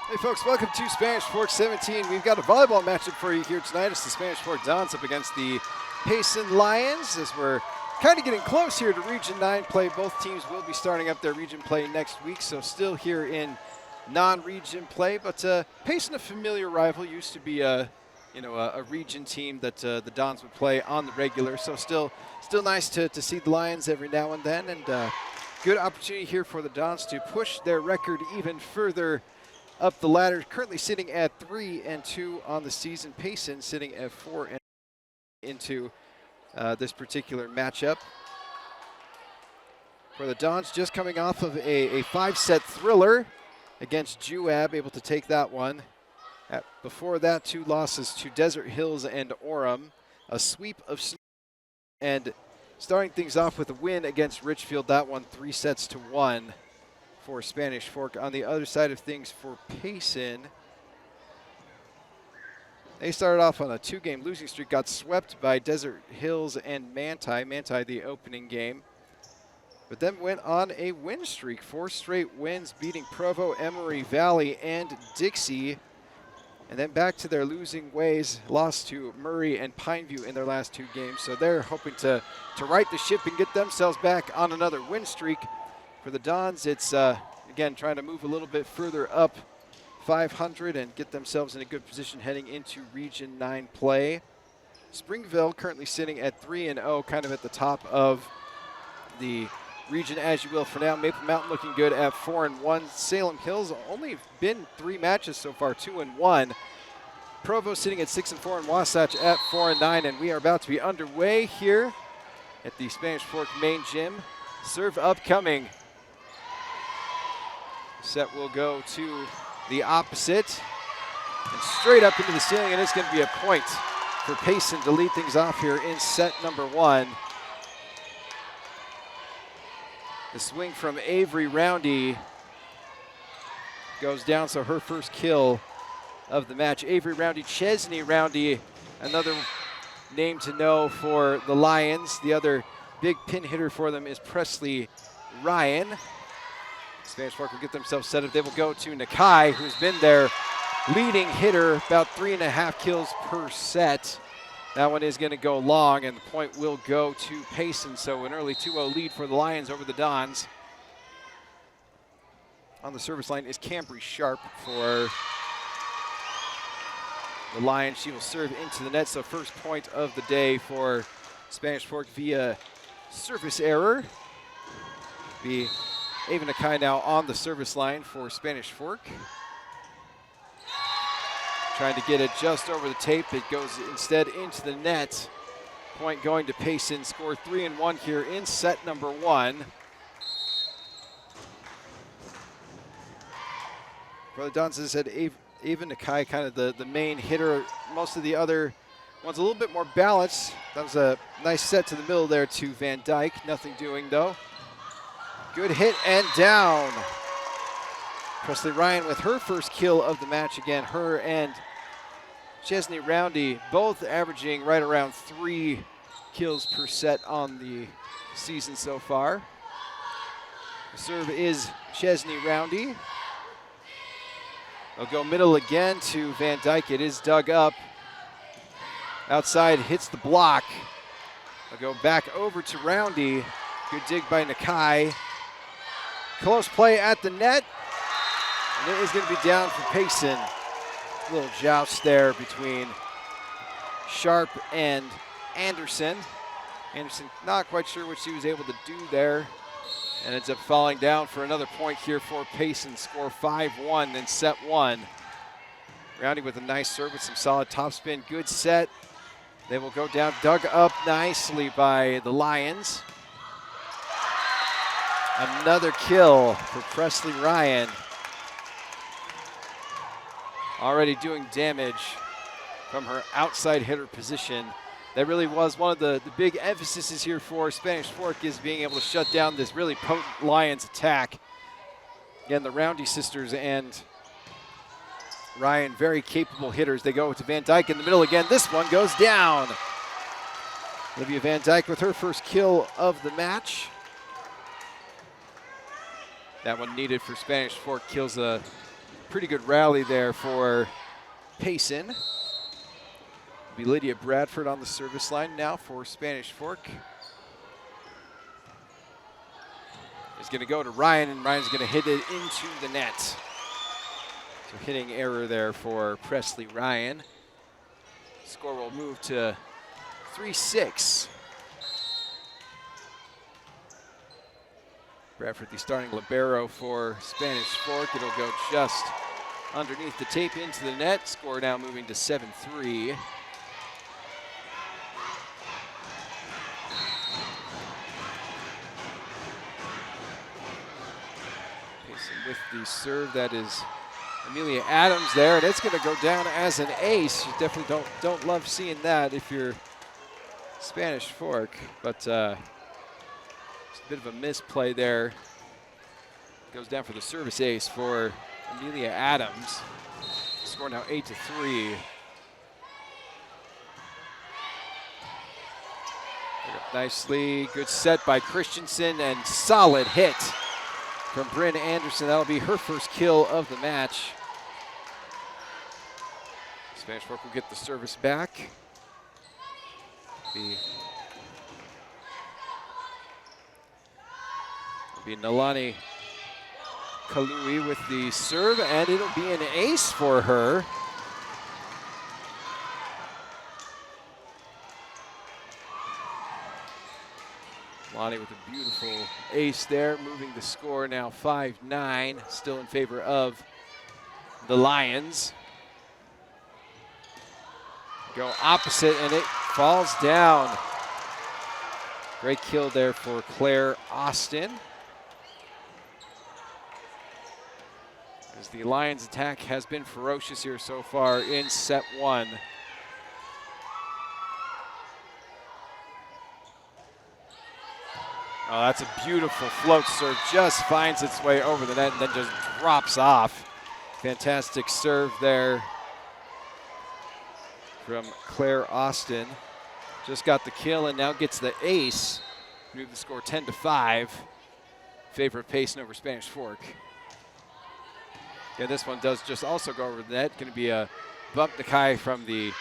Hey folks, welcome to Spanish Fork 17. We've got a volleyball matchup for you here tonight. It's the Spanish Fork Dons up against the Payson Lions as we're kind of getting close here to Region 9 play. Both teams will be starting up their region play next week, so still here in non-region play. But Payson, a familiar rival, used to be a region team that the Dons would play on the regular. So still nice to see the Lions every now and then, and good opportunity here for the Dons to push their record even further up the ladder. Currently sitting at 3-2 on the season. Payson sitting at 4 into this particular matchup. For the Dons, just coming off of a 5-set thriller against Juab, able to take that one. Before that, 2 losses to Desert Hills and Orem, a sweep of and starting things off with a win against Richfield. That one 3-1 for Spanish Fork. On the other side of things for Payson, they started off on a 2-game losing streak, got swept by Desert Hills and Manti. Manti the opening game, but then went on a win streak, 4 straight wins, beating Provo, Emory Valley, and Dixie. And then back to their losing ways, lost to Murray and Pineview in their last 2 games. So they're hoping to right the ship and get themselves back on another win streak. For the Dons, it's, again, trying to move a little bit further up 500 and get themselves in a good position heading into Region 9 play. Springville currently sitting at 3-0, kind of at the top of the region as you will for now. Maple Mountain looking good at 4-1. Salem Hills only been 3 matches so far, 2-1. Provo sitting at 6-4, and Wasatch at 4-9. And we are about to be underway here at the Spanish Fork main gym. Serve upcoming. Set will go to the opposite and straight up into the ceiling, and it's going to be a point for Payson to lead things off here in set number 1. The swing from Avery Roundy goes down, so her first kill of the match. Avery Roundy, Chesney Roundy, another name to know for the Lions. The other big pin hitter for them is Presley Ryan. Spanish Fork will get themselves set up. They will go to Nakai, who's been their leading hitter, about 3.5 kills per set. That one is going to go long, and the point will go to Payson. So an early 2-0 lead for the Lions over the Dons. On the service line is Cambry Sharp for the Lions. She will serve into the net, so first point of the day for Spanish Fork via service error. Be Ava Nakai now on the service line for Spanish Fork. Trying to get it just over the tape. It goes instead into the net. Point going to Payson. Score 3-1 here in set number 1. For the Dons, as I said, Ava Nakai kind of the main hitter. Most of the other ones a little bit more balanced. That was a nice set to the middle there to Van Dyke. Nothing doing though. Good hit and down. Presley Ryan with her first kill of the match. Again, her and Chesney Roundy both averaging right around 3 kills per set on the season so far. The serve is Chesney Roundy. They'll go middle again to Van Dyke. It is dug up. Outside hits the block. They'll go back over to Roundy. Good dig by Nakai. Close play at the net. And it is going to be down for Payson. A little joust there between Sharp and Anderson. Anderson not quite sure what she was able to do there, and ends up falling down for another point here for Payson. Score 5-1 in set 1. Roundy with a nice serve with some solid topspin. Good set. They will go down, dug up nicely by the Lions. Another kill for Presley Ryan. Already doing damage from her outside hitter position. That really was one of the big emphases here for Spanish Fork, is being able to shut down this really potent Lions attack. Again, the Roundy sisters and Ryan, very capable hitters. They go to Van Dyke in the middle again. This one goes down. Olivia Van Dyke with her first kill of the match. That one needed for Spanish Fork. Kills a Pretty good rally there for Payson. Be Lydia Bradford on the service line now for Spanish Fork. Is going to go to Ryan, and Ryan's going to hit it into the net. So hitting error there for Presley Ryan. Score will move to 3-6. Bradford, the starting libero for Spanish Fork. It'll go just underneath the tape into the net. Score now moving to 7-3. With the serve, that is Amelia Adams there, and it's going to go down as an ace. You definitely don't love seeing that if you're Spanish Fork, but it's a bit of a misplay there. Goes down for the service ace for Amelia Adams. Score now 8-3. Nicely, good set by Christensen and solid hit from Bryn Anderson. That'll be her first kill of the match. Spanish Fork will get the service back. It'll be Nalani Kalui with the serve, and it'll be an ace for her. Lonnie with a beautiful ace there, moving the score now 5-9, still in favor of the Lions. Go opposite, and it falls down. Great kill there for Claire Austin. As the Lions attack has been ferocious here so far in set one. Oh, that's a beautiful float serve. Just finds its way over the net and then just drops off. Fantastic serve there from Claire Austin. Just got the kill and now gets the ace. Move the score 10-5. Favor of Payson over Spanish Fork. Yeah, this one does just also go over the net. Going to be a bump Nakai from the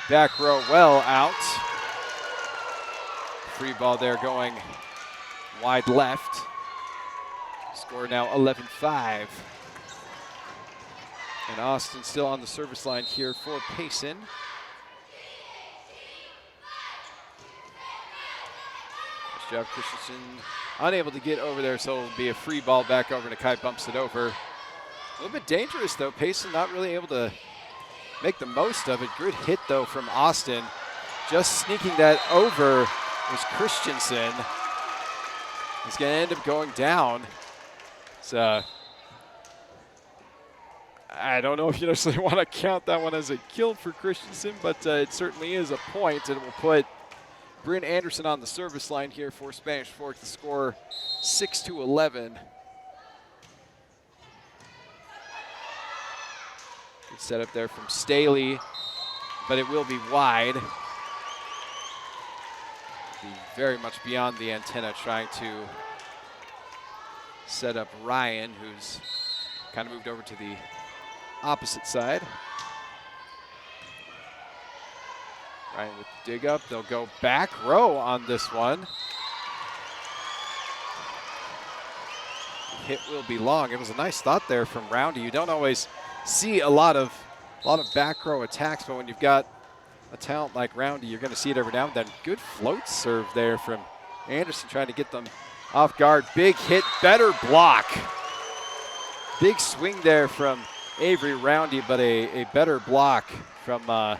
back row well out. Free ball there going wide left. Score now 11-5. And Austin still on the service line here for Payson. Nice job, Christensen. Unable to get over there, so it'll be a free ball back over. Nakai bumps it over. A little bit dangerous, though. Payson not really able to make the most of it. Good hit, though, from Austin. Just sneaking that over was Christensen. He's going to end up going down. So I don't know if you necessarily want to count that one as a kill for Christensen, but it certainly is a point, and it will put Bryn Anderson on the service line here for Spanish Fork. The score 6-11. Good setup there from Staley, but it will be wide. Be very much beyond the antenna, trying to set up Ryan, who's kind of moved over to the opposite side. Ryan with the dig up. They'll go back row on this one. The hit will be long. It was a nice thought there from Roundy. You don't always see a lot of back row attacks, but when you've got a talent like Roundy, you're going to see it every now and then. Good float serve there from Anderson, trying to get them off guard. Big hit, better block. Big swing there from Avery Roundy, but a better block from the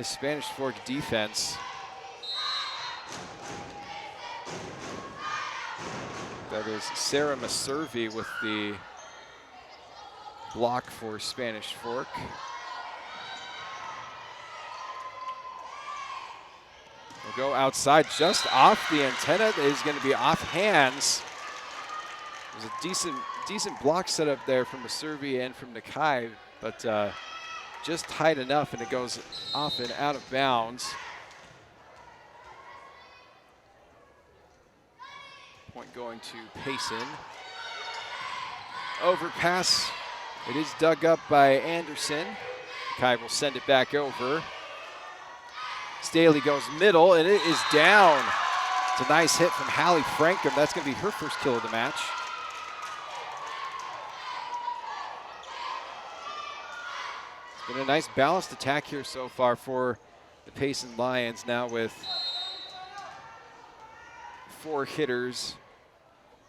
Spanish Fork defense. That is Sarah Maservi with the block for Spanish Fork. We'll go outside just off the antenna. It is going to be off hands. There's a decent block setup there from Maservi and from Nakai, but just tight enough, and it goes off and out of bounds. Point going to Payson. Overpass It is dug up by Anderson. Kai will send it back over. Staley goes middle, and it is down. It's a nice hit from Hallie Frankham. That's going to be her first kill of the match. It's been a nice balanced attack here so far for the Payson Lions, now with 4 hitters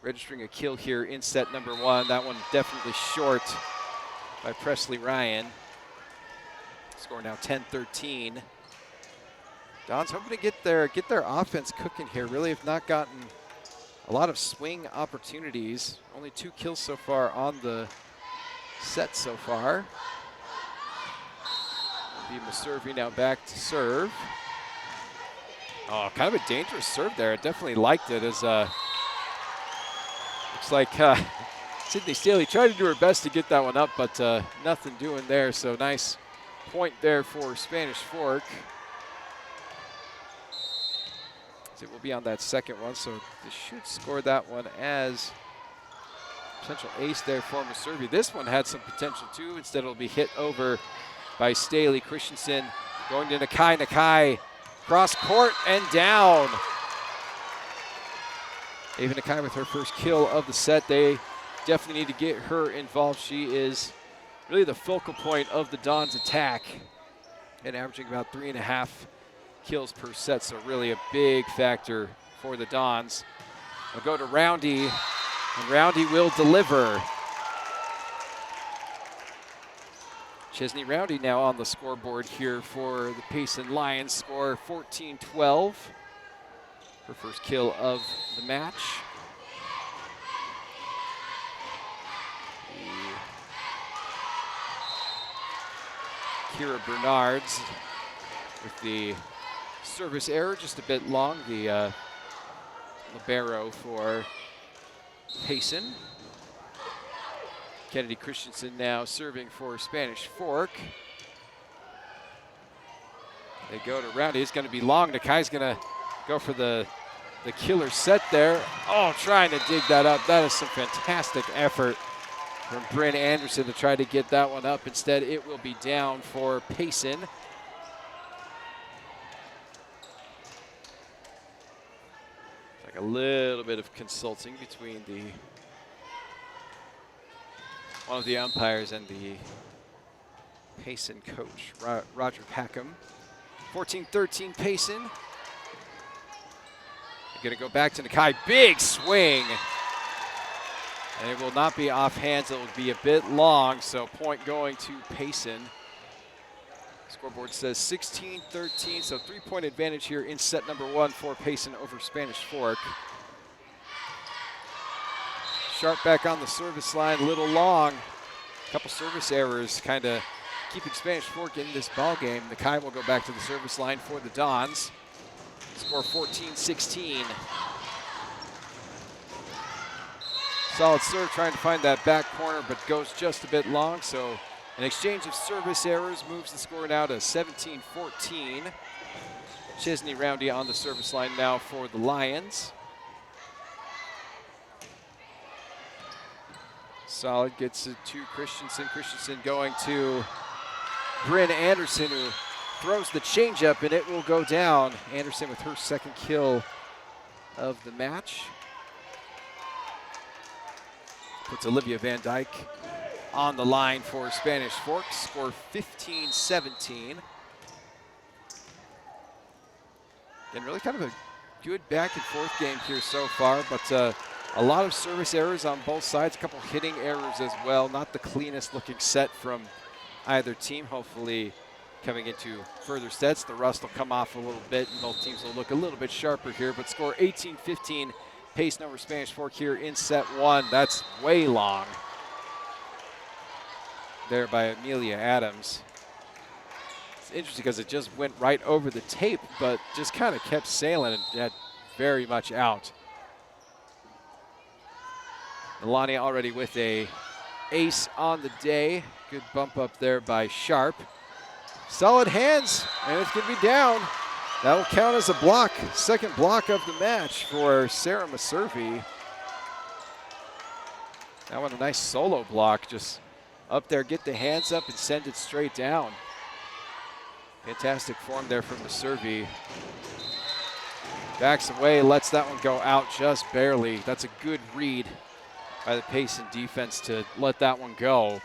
registering a kill here in set number 1. That one definitely short by Presley Ryan. Score now 10-13. Don's hoping to get their offense cooking here. Really have not gotten a lot of swing opportunities. Only 2 kills so far on the set so far. Be Maservi now back to serve. Oh, kind of a dangerous serve there. I definitely liked it as looks like Sydney Staley tried to do her best to get that one up, but nothing doing there. So nice point there for Spanish Fork. It will be on that second one, so they should score that one as potential ace there for Maservi. This one had some potential too. Instead, it'll be hit over by Staley. Christensen going to Nakai. Nakai cross court and down. Ava Nakai with her first kill of the set. They definitely need to get her involved. She is really the focal point of the Dons' attack and averaging about 3.5 kills per set, so really a big factor for the Dons. We'll go to Roundy, and Roundy will deliver. Chesney Roundy now on the scoreboard here for the Payson Lions. Score 14-12. Her first kill of the match. Kira Bernards with the service error, just a bit long, the libero for Payson. Kennedy Christensen now serving for Spanish Fork. They go to Roundy. It's going to be long. Nakai's going to go for the killer set there. Oh, trying to dig that up. That is some fantastic effort from Bryn Anderson to try to get that one up. Instead, it will be down for Payson. Like a little bit of consulting between one of the umpires and the Payson coach, Roger Packham. 14-13 Payson. They're going to go back to Nakai. Big swing. And it will not be off hands. It will be a bit long, so point going to Payson. Scoreboard says 16-13, so 3-point advantage here in set number 1 for Payson over Spanish Fork. Sharp back on the service line, a little long. A couple service errors kind of keeping Spanish Fork in this ball game. Nakai will go back to the service line for the Dons. Score 14-16. Solid serve, trying to find that back corner, but goes just a bit long. So an exchange of service errors moves the score now to 17-14. Chesney Roundy on the service line now for the Lions. Solid gets it to Christensen. Christensen going to Bryn Anderson, who throws the changeup, and it will go down. Anderson with her second kill of the match. Puts Olivia Van Dyke on the line for Spanish Fork. Score 15-17. And really kind of a good back and forth game here so far, but a lot of service errors on both sides, a couple hitting errors as well. Not the cleanest looking set from either team. Hopefully coming into further sets, the rust will come off a little bit and both teams will look a little bit sharper here, but score 18-15. Payson over Spanish Fork here in set 1. That's way long there by Amelia Adams. It's interesting because it just went right over the tape, but just kind of kept sailing and had very much out. Melania already with a ace on the day. Good bump up there by Sharp. Solid hands, and it's going to be down. That'll count as a block. Second block of the match for Sarah Maservi. That one a nice solo block, just up there, get the hands up, and send it straight down. Fantastic form there from the Servi. Backs away, lets that one go out just barely. That's a good read by the Payson defense to let that one go.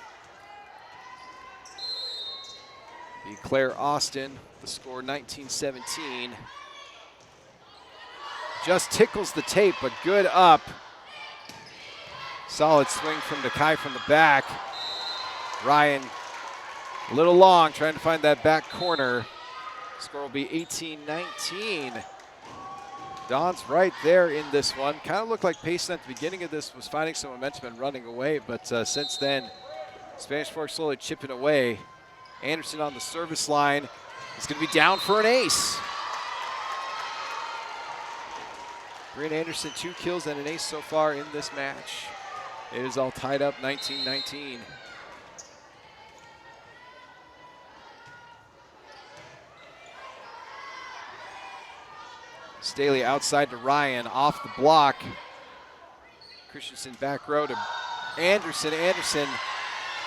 Be Claire Austin, the score 19-17. Just tickles the tape, but good up. Solid swing from Nakai from the back. Ryan, a little long, trying to find that back corner. Score will be 18-19. Don's right there in this one. Kind of looked like Payson at the beginning of this was finding some momentum and running away, but since then, Spanish Fork slowly chipping away. Anderson on the service line is going to be down for an ace. Bryn Anderson, 2 kills and an ace so far in this match. It is all tied up, 19-19. Staley outside to Ryan, off the block. Christensen back row to Anderson. Anderson,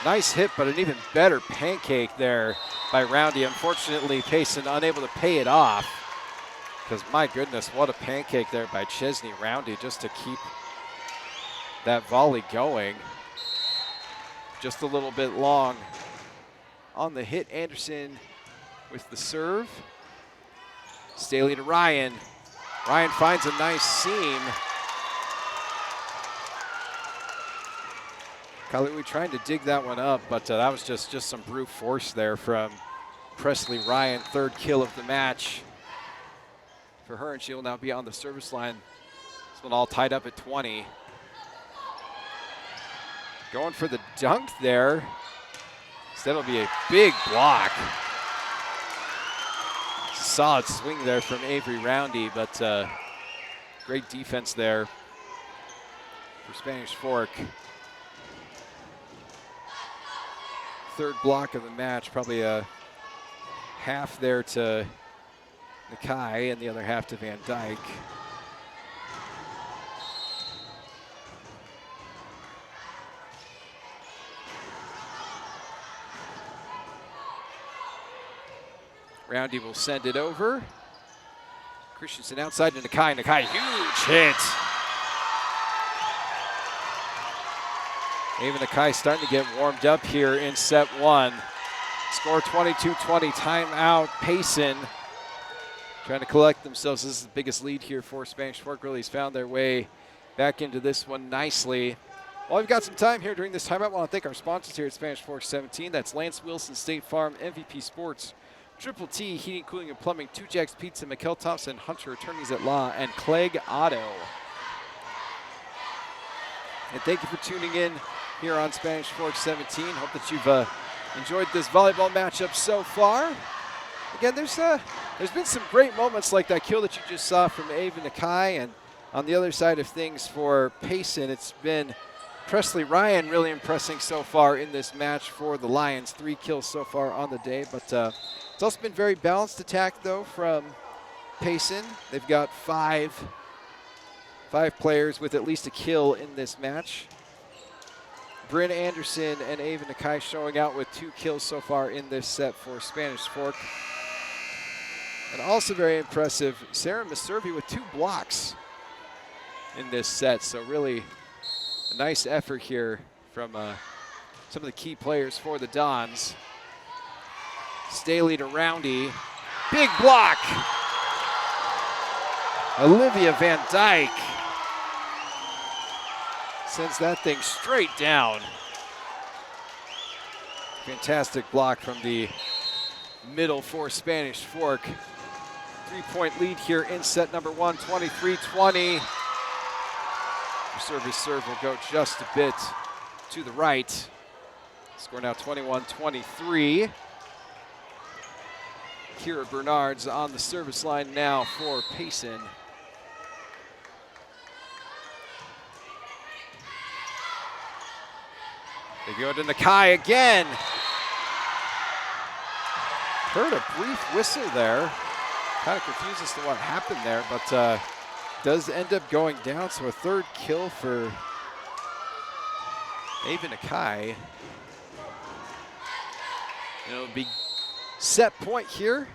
nice hit, but an even better pancake there by Roundy. Unfortunately, Payson unable to pay it off, because my goodness, what a pancake there by Chesney Roundy just to keep that volley going. Just a little bit long on the hit. Anderson with the serve. Staley to Ryan. Ryan finds a nice seam. Kalui trying to dig that one up, but that was just some brute force there from Presley Ryan. 3rd kill of the match for her, and she'll now be on the service line. This one all tied up at 20. Going for the dunk there. Instead it'll be a big block. Solid swing there from Avery Roundy, but great defense there for Spanish Fork. 3rd block of the match, probably a half there to Nakai and the other half to Van Dyke. Roundy will send it over. Christensen outside to Nakai. Nakai, huge hit. Even Nakai starting to get warmed up here in set 1. Score 22-20, timeout. Payson trying to collect themselves. This is the biggest lead here for Spanish Fork. Really has found their way back into this one nicely. Well, we've got some time here during this timeout. I want to thank our sponsors here at Spanish Fork 17. That's Lance Wilson, State Farm, MVP Sports, Triple T, Heating, Cooling, and Plumbing, 2 Jacks Pizza, McKell Thompson, Hunter Attorneys at Law, and Clegg Auto. And thank you for tuning in here on Spanish Fork 17. Hope that you've enjoyed this volleyball matchup so far. Again, there's been some great moments like that kill that you just saw from Ava Nakai, and on the other side of things for Payson, it's been Presley Ryan really impressing so far in this match for the Lions. 3 kills so far on the day, but it's also been very balanced attack though from Payson. They've got five players with at least a kill in this match. Bryn Anderson and Ava Nakai showing out with 2 kills so far in this set for Spanish Fork. And also very impressive, Sarah Maservi with 2 blocks in this set. So really a nice effort here from some of the key players for the Dons. Staley to Roundy. Big block! Olivia Van Dyke sends that thing straight down. Fantastic block from the middle for Spanish Fork. 3-point lead here in set number 1, 23-20. Service serve will go just a bit to the right. Score now 21-23. Kira Bernard's on the service line now for Payson. They go to Nakai again. Heard a brief whistle there. Kind of confused as to what happened there, but does end up going down. So a 3rd kill for Ava Nakai. It'll be set point here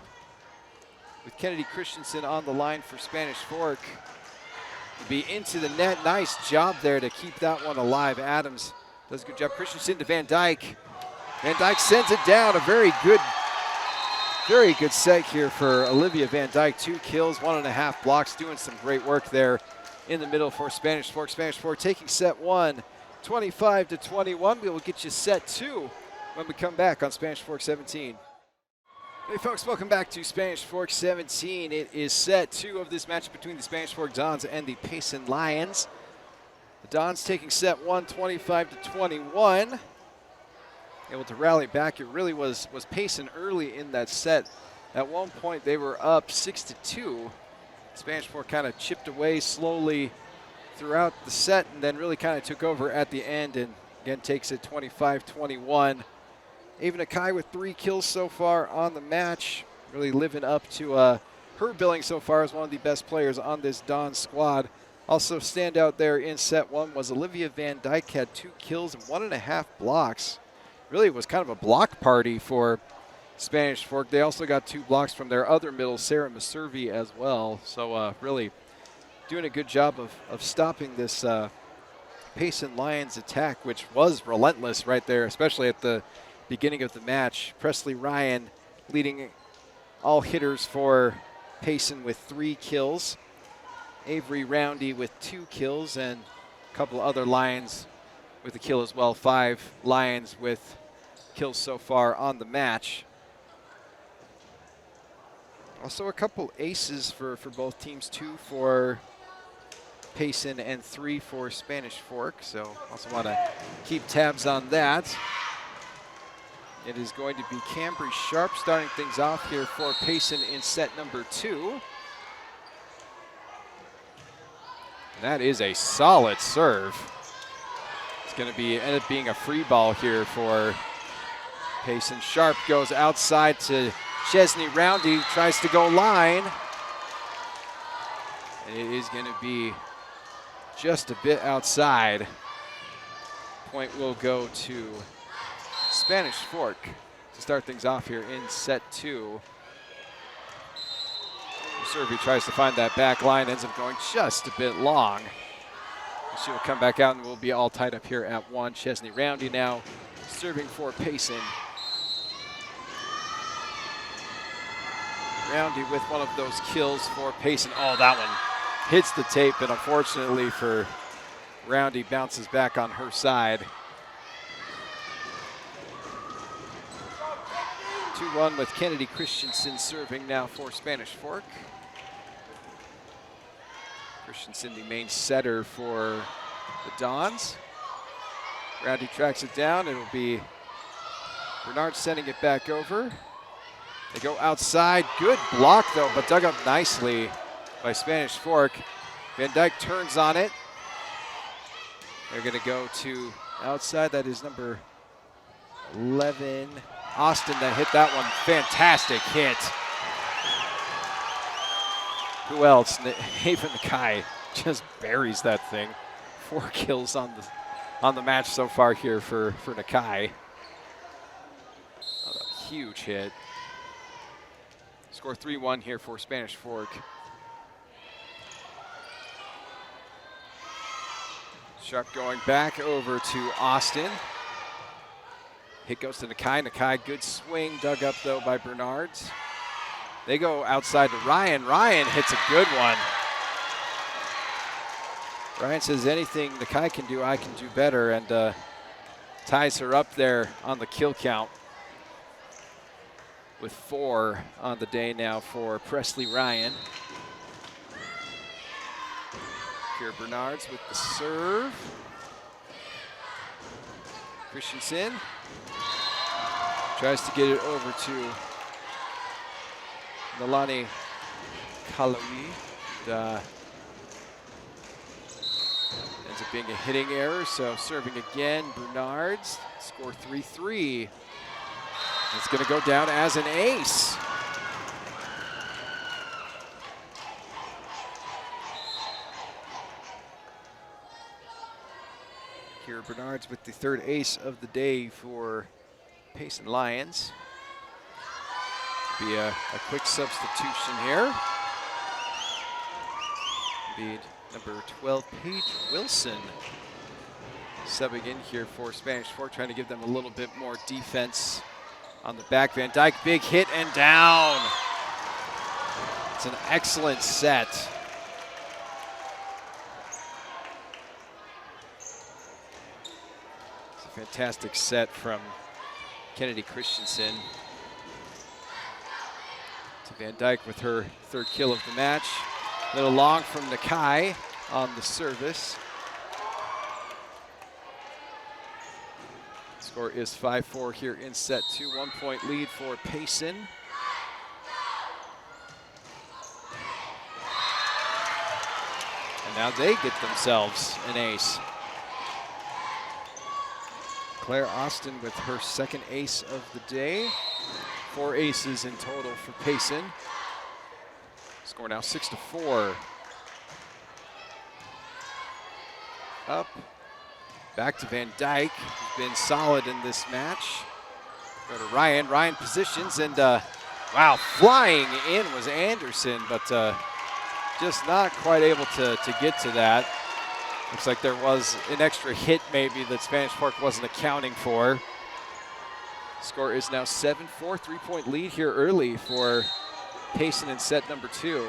with Kennedy Christensen on the line for Spanish Fork. It'll be into the net. Nice job there to keep that one alive. Adams does a good job. Christensen to Van Dyke. Van Dyke sends it down. A very good set here for Olivia Van Dyke. 2 kills, 1.5 blocks, doing some great work there in the middle for Spanish Fork. Spanish Fork taking set 1, 25-21. We will get you set 2 when we come back on Spanish Fork 17. Hey folks, welcome back to Spanish Fork 17. It is set 2 of this match between the Spanish Fork Dons and the Payson Lions. The Dons taking set 1, 25-21. Able to rally back. It really was Payson early in that set. At one point they were up 6-2. Spanish Fork kind of chipped away slowly throughout the set and then really kind of took over at the end and again takes it 25-21. Ava Nakai with 3 kills so far on the match. Really living up to her billing so far as one of the best players on this Don squad. Also standout there in set 1 was Olivia Van Dyke, had 2 kills and 1.5 blocks. Really was kind of a block party for Spanish Fork. They also got 2 blocks from their other middle, Sarah Maservi, as well. So really doing a good job of stopping this Payson Lions attack, which was relentless right there, especially at the beginning of the match. Presley Ryan leading all hitters for Payson with 3 kills. Avery Roundy with 2 kills and a couple other Lions with a kill as well. 5 Lions with kills so far on the match. Also a couple aces for both teams, 2 for Payson and 3 for Spanish Fork. So also want to keep tabs on that. It is going to be Cambry Sharp starting things off here for Payson in set number 2. And that is a solid serve. It's going to end up being a free ball here for Payson. Sharp goes outside to Chesney Roundy, tries to go line. And it is going to be just a bit outside. Point will go to Spanish Fork to start things off here in set 2. Servi tries to find that back line, ends up going just a bit long. She will come back out and we'll be all tied up here at 1. Chesney Roundy now serving for Payson. Roundy with one of those kills for Payson. Oh, that one hits the tape, and unfortunately for Roundy, bounces back on her side. 2-1 with Kennedy Christensen serving now for Spanish Fork. Christensen, the main setter for the Dons. Roundy tracks it down. It'll be Bernard sending it back over. They go outside. Good block, though, but dug up nicely by Spanish Fork. Van Dyke turns on it. They're going to go to outside. That is number 11. Austin that hit that one. Fantastic hit. Who else? Haven Nakai just buries that thing. 4 kills on the match so far here for Nakai. A huge hit. Score 3-1 here for Spanish Fork. Sharp going back over to Austin. Hit goes to Nakai. Nakai, good swing, dug up though by Bernards. They go outside to Ryan. Ryan hits a good one. Ryan says anything Nakai can do, I can do better, and ties her up there on the kill count with 4 on the day now for Presley Ryan. Here Bernards with the serve. Christensen tries to get it over to Nalani Kalawi. Ends up being a hitting error, so serving again, Bernards. Score 3-3. It's going to go down as an ace. Here Bernards with the 3rd ace of the day for Payson Lions. Be a quick substitution here. Be number 12, Paige Wilson, subbing in here for Spanish Fork, trying to give them a little bit more defense on the back. Van Dyke, big hit and down. It's an excellent set. It's a fantastic set from Kennedy Christensen. To Van Dyke with her third kill of the match. A little long from Nakai on the service. Score is 5-4 here in set 2. 1 point lead for Payson. And now they get themselves an ace. Claire Austin with her second ace of the day. 4 aces in total for Payson. Score now 6-4. Up. Back to Van Dyke, who's been solid in this match. Go to Ryan. Ryan positions, and wow, flying in was Anderson, but just not quite able to get to that. Looks like there was an extra hit maybe that Spanish Fork wasn't accounting for. Score is now 7-4, 3-point lead here early for Payson in set number 2.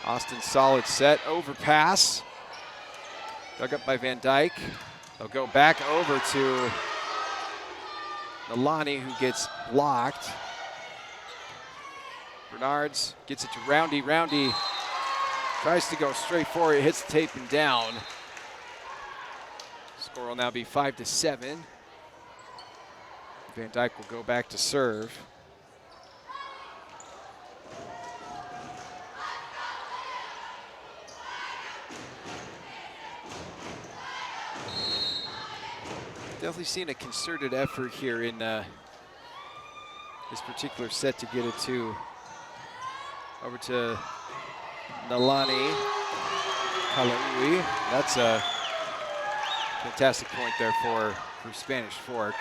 Austin solid set, overpass. Dug up by Van Dyke. They'll go back over to Nalani, who gets blocked. Bernards gets it to Roundy. Roundy tries to go straight for it, hits the tape and down. Score will now be 5-7. Van Dyke will go back to serve. Definitely seen a concerted effort here in this particular set to get it to over to Nalani Kalaui. That's a fantastic point there for Spanish Fork.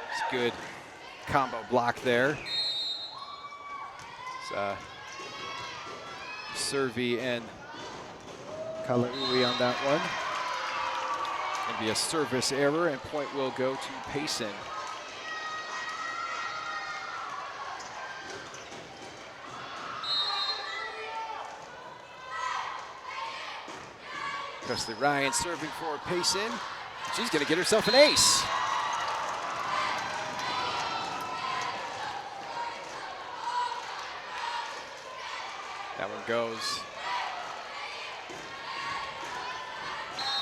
It's a good combo block there. It's Servi and Kalaui on that one. Going to be a service error, and point will go to Payson. Presley Ryan serving for Payson. She's going to get herself an ace. That one goes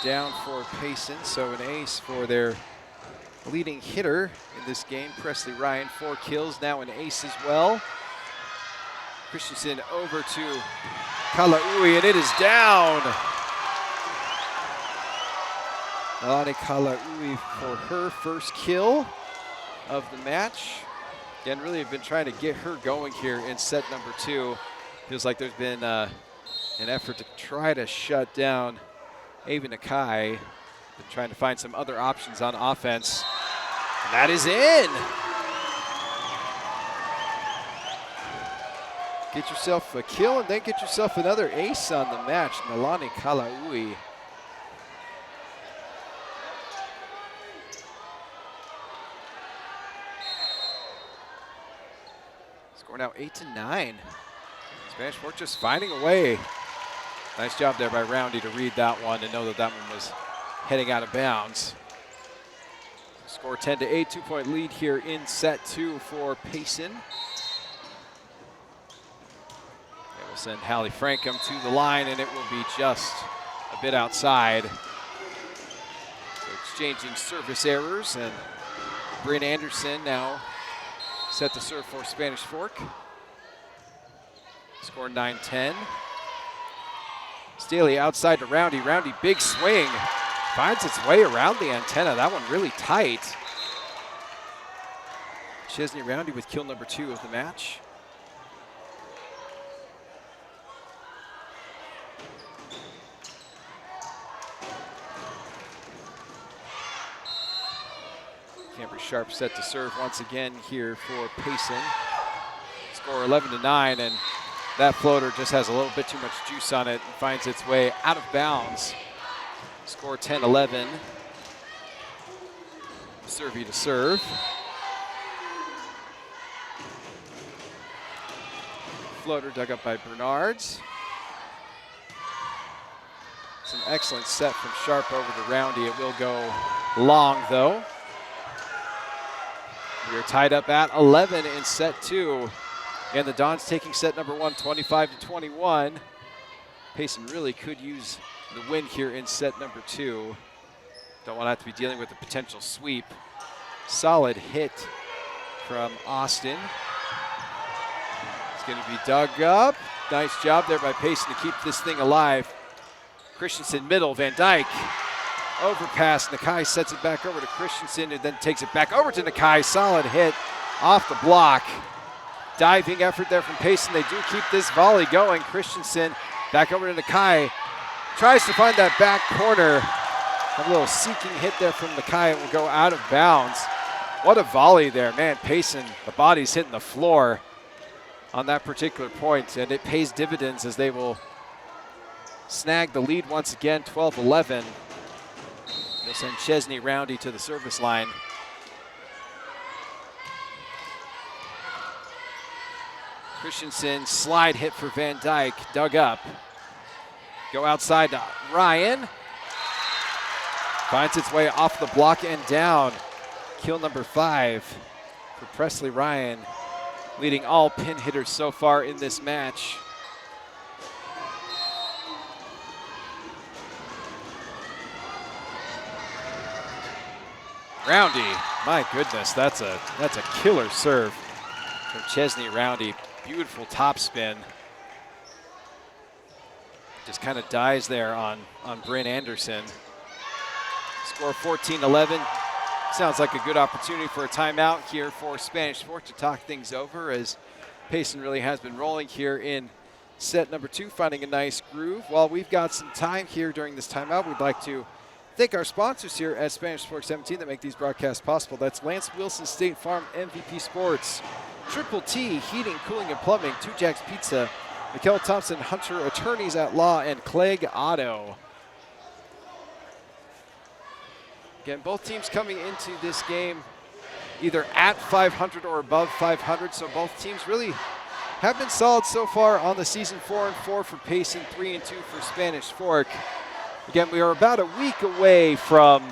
down for Payson, so an ace for their leading hitter in this game, Presley Ryan. 4 kills, now an ace as well. Christensen over to Kalaui, and it is down. Alani Kalaui for her first kill of the match. Again, really have been trying to get her going here in set number 2. Feels like there's been an effort to try to shut down Ava Nakai, been trying to find some other options on offense. And that is in. Get yourself a kill and then get yourself another ace on the match, Nalani Kalaui. Score now 8-9. Spanish Fork just finding a way. Nice job there by Roundy to read that one and know that that one was heading out of bounds. Score 10-8, 2-point lead here in set 2 for Payson. They will send Hallie Frankham to the line, and it will be just a bit outside. So exchanging service errors, and Bryn Anderson now set to serve for Spanish Fork. Score 9-10. Staley outside to Roundy. Roundy, big swing. Finds its way around the antenna. That one really tight. Chesney Roundy with kill number 2 of the match. sharp set to serve once again here for Payson. Score 11-9, and that floater just has a little bit too much juice on it and finds its way out of bounds. Score 10-11. Servey to serve. Floater dug up by Bernards. It's an excellent set from Sharp over to Roundy. It will go long, though. We are tied up at 11 in set 2. And the Dons taking set number 1, 25-21. Payson really could use the win here in set number 2. Don't want to have to be dealing with a potential sweep. Solid hit from Austin. It's going to be dug up. Nice job there by Payson to keep this thing alive. Christensen middle, Van Dyke. Overpass, Nakai sets it back over to Christensen and then takes it back over to Nakai. Solid hit off the block. Diving effort there from Payson. They do keep this volley going. Christensen back over to Nakai. Tries to find that back corner. A little seeking hit there from Nakai. It will go out of bounds. What a volley there, man. Payson, the body's hitting the floor on that particular point, and it pays dividends as they will snag the lead once again, 12-11. They'll send Chesney Roundy to the service line. Christensen, slide hit for Van Dyke, dug up. Go outside to Ryan. Finds its way off the block and down. Kill number 5 for Presley Ryan, leading all pin hitters so far in this match. Roundy, my goodness, that's a killer serve from Chesney Roundy. Beautiful top spin. Just kind of dies there on Bryn Anderson. Score 14-11. Sounds like a good opportunity for a timeout here for Spanish Fork to talk things over, as Payson really has been rolling here in set number 2, finding a nice groove. While we've got some time here during this timeout, we'd like to thank our sponsors here at Spanish Fork 17 that make these broadcasts possible. That's Lance Wilson State Farm MVP Sports, Triple T Heating, Cooling, and Plumbing, 2 Jacks Pizza, Mikel Thompson Hunter Attorneys at Law, and Clegg Auto. Again, both teams coming into this game either at 500 or above 500, so both teams really have been solid so far on the season. 4-4 for Payson, 3-2 for Spanish Fork. Again, we are about a week away from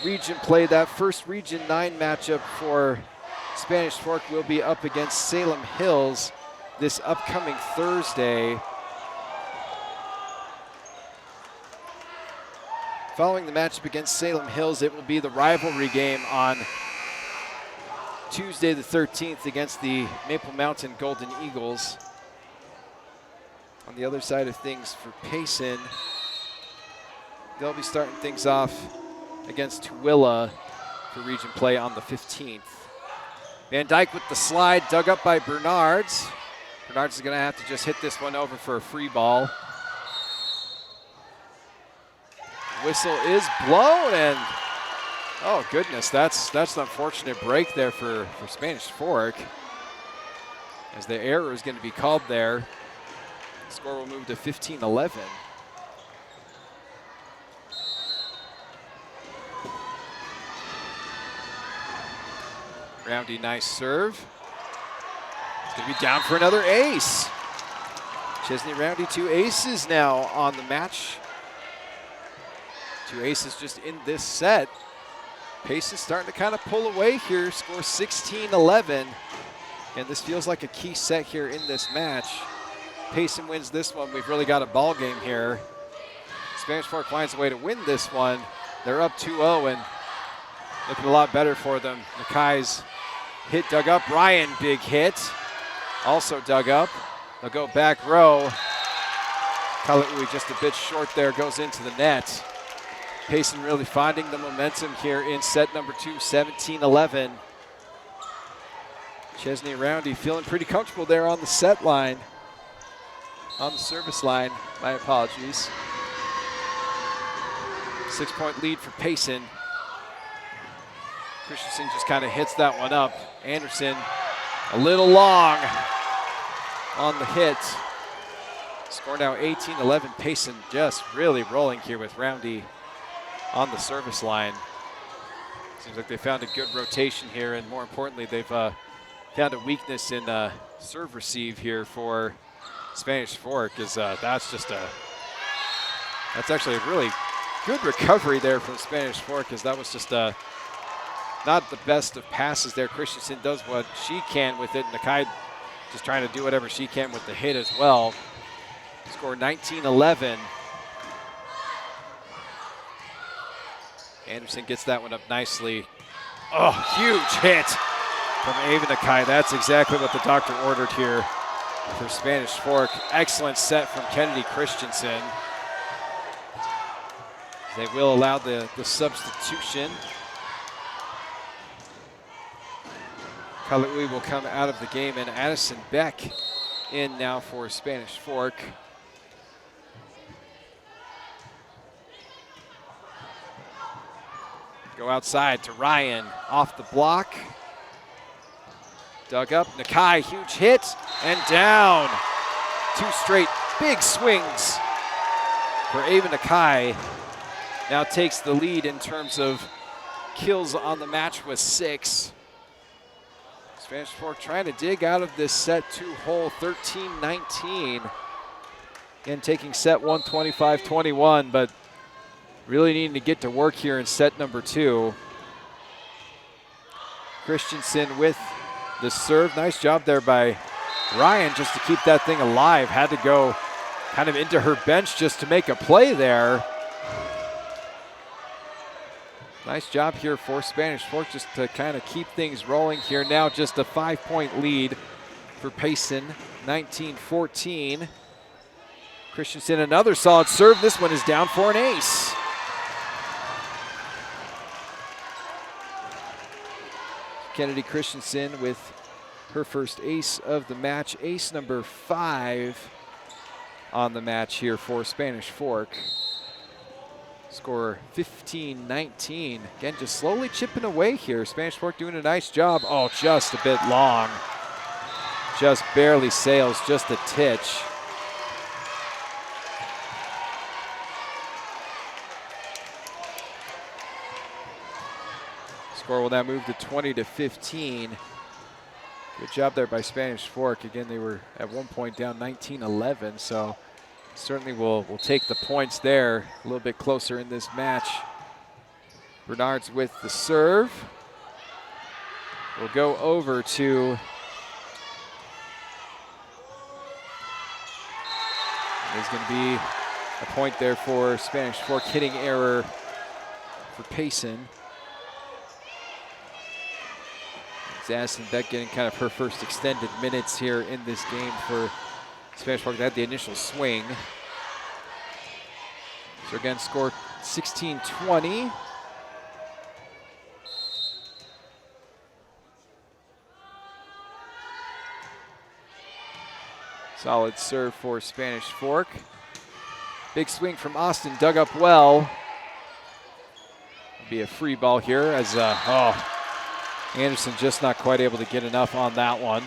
region play. That first Region 9 matchup for Spanish Fork will be up against Salem Hills this upcoming Thursday. Following the matchup against Salem Hills, it will be the rivalry game on Tuesday the 13th against the Maple Mountain Golden Eagles. On the other side of things for Payson, they'll be starting things off against Tooele for region play on the 15th. Van Dyke with the slide, dug up by Bernards. Bernards is going to have to just hit this one over for a free ball. Whistle is blown, and oh goodness, that's an unfortunate break there for Spanish Fork, as the error is going to be called there. The score will move to 15-11. Roundy, nice serve. It's going to be down for another ace. Chesney Roundy, 2 aces now on the match. 2 aces just in this set. Pace is starting to kind of pull away here. Score 16-11. And this feels like a key set here in this match. Payson wins this one. We've really got a ball game here. Spanish Fork finds a way to win this one. They're up 2-0 and looking a lot better for them. Nakai's hit dug up. Ryan, big hit. Also dug up. They'll go back row. Kalaui just a bit short there, goes into the net. Payson really finding the momentum here in set number 2, 17-11. Chesney Roundy feeling pretty comfortable there on the set line. On the service line, my apologies. 6-point lead for Payson. Christensen just kind of hits that one up. Anderson a little long on the hit. Score now 18-11. Payson just really rolling here with Roundy on the service line. Seems like they found a good rotation here, and more importantly, they've found a weakness in serve receive here for Spanish Fork. That's actually a really good recovery there from Spanish Fork, because that was just not the best of passes there. Christensen does what she can with it, and Nakai just trying to do whatever she can with the hit as well. Score 19-11. Anderson gets that one up nicely. Oh, huge hit from Ava Nakai. That's exactly what the doctor ordered here for Spanish Fork. Excellent set from Kennedy Christensen. They will allow the substitution. Kalaui will come out of the game, and Addison Beck in now for Spanish Fork. Go outside to Ryan, off the block. Dug up, Nakai, huge hit, and down. 2 straight big swings for Ava Nakai. Now takes the lead in terms of kills on the match with 6. Spanish Fork trying to dig out of this set 2-hole, 13-19. Again, taking set 1, 25-21, but really needing to get to work here in set number 2. Christensen with the serve. Nice job there by Ryan just to keep that thing alive. Had to go kind of into her bench just to make a play there. Nice job here for Spanish Fork just to kind of keep things rolling here. Now just a 5-point lead for Payson, 19-14. Christensen, another solid serve. This one is down for an ace. Kennedy Christensen with her first ace of the match. Ace number 5 on the match here for Spanish Fork. Score 15-19. Again, just slowly chipping away here. Spanish Fork doing a nice job. Oh, just a bit long. Just barely sails, just a titch. Score will now move to 20-15. Good job there by Spanish Fork. Again, they were at one point down 19-11, so certainly will take the points there a little bit closer in this match. Bernard's with the serve. We'll go over to there's going to be a point there for Spanish Fork, hitting error for Payson. Addison Beck getting kind of her first extended minutes here in this game for Spanish Fork. They had the initial swing. So again, score 16-20. Solid serve for Spanish Fork. Big swing from Austin, dug up well. It'll be a free ball here as Anderson just not quite able to get enough on that one.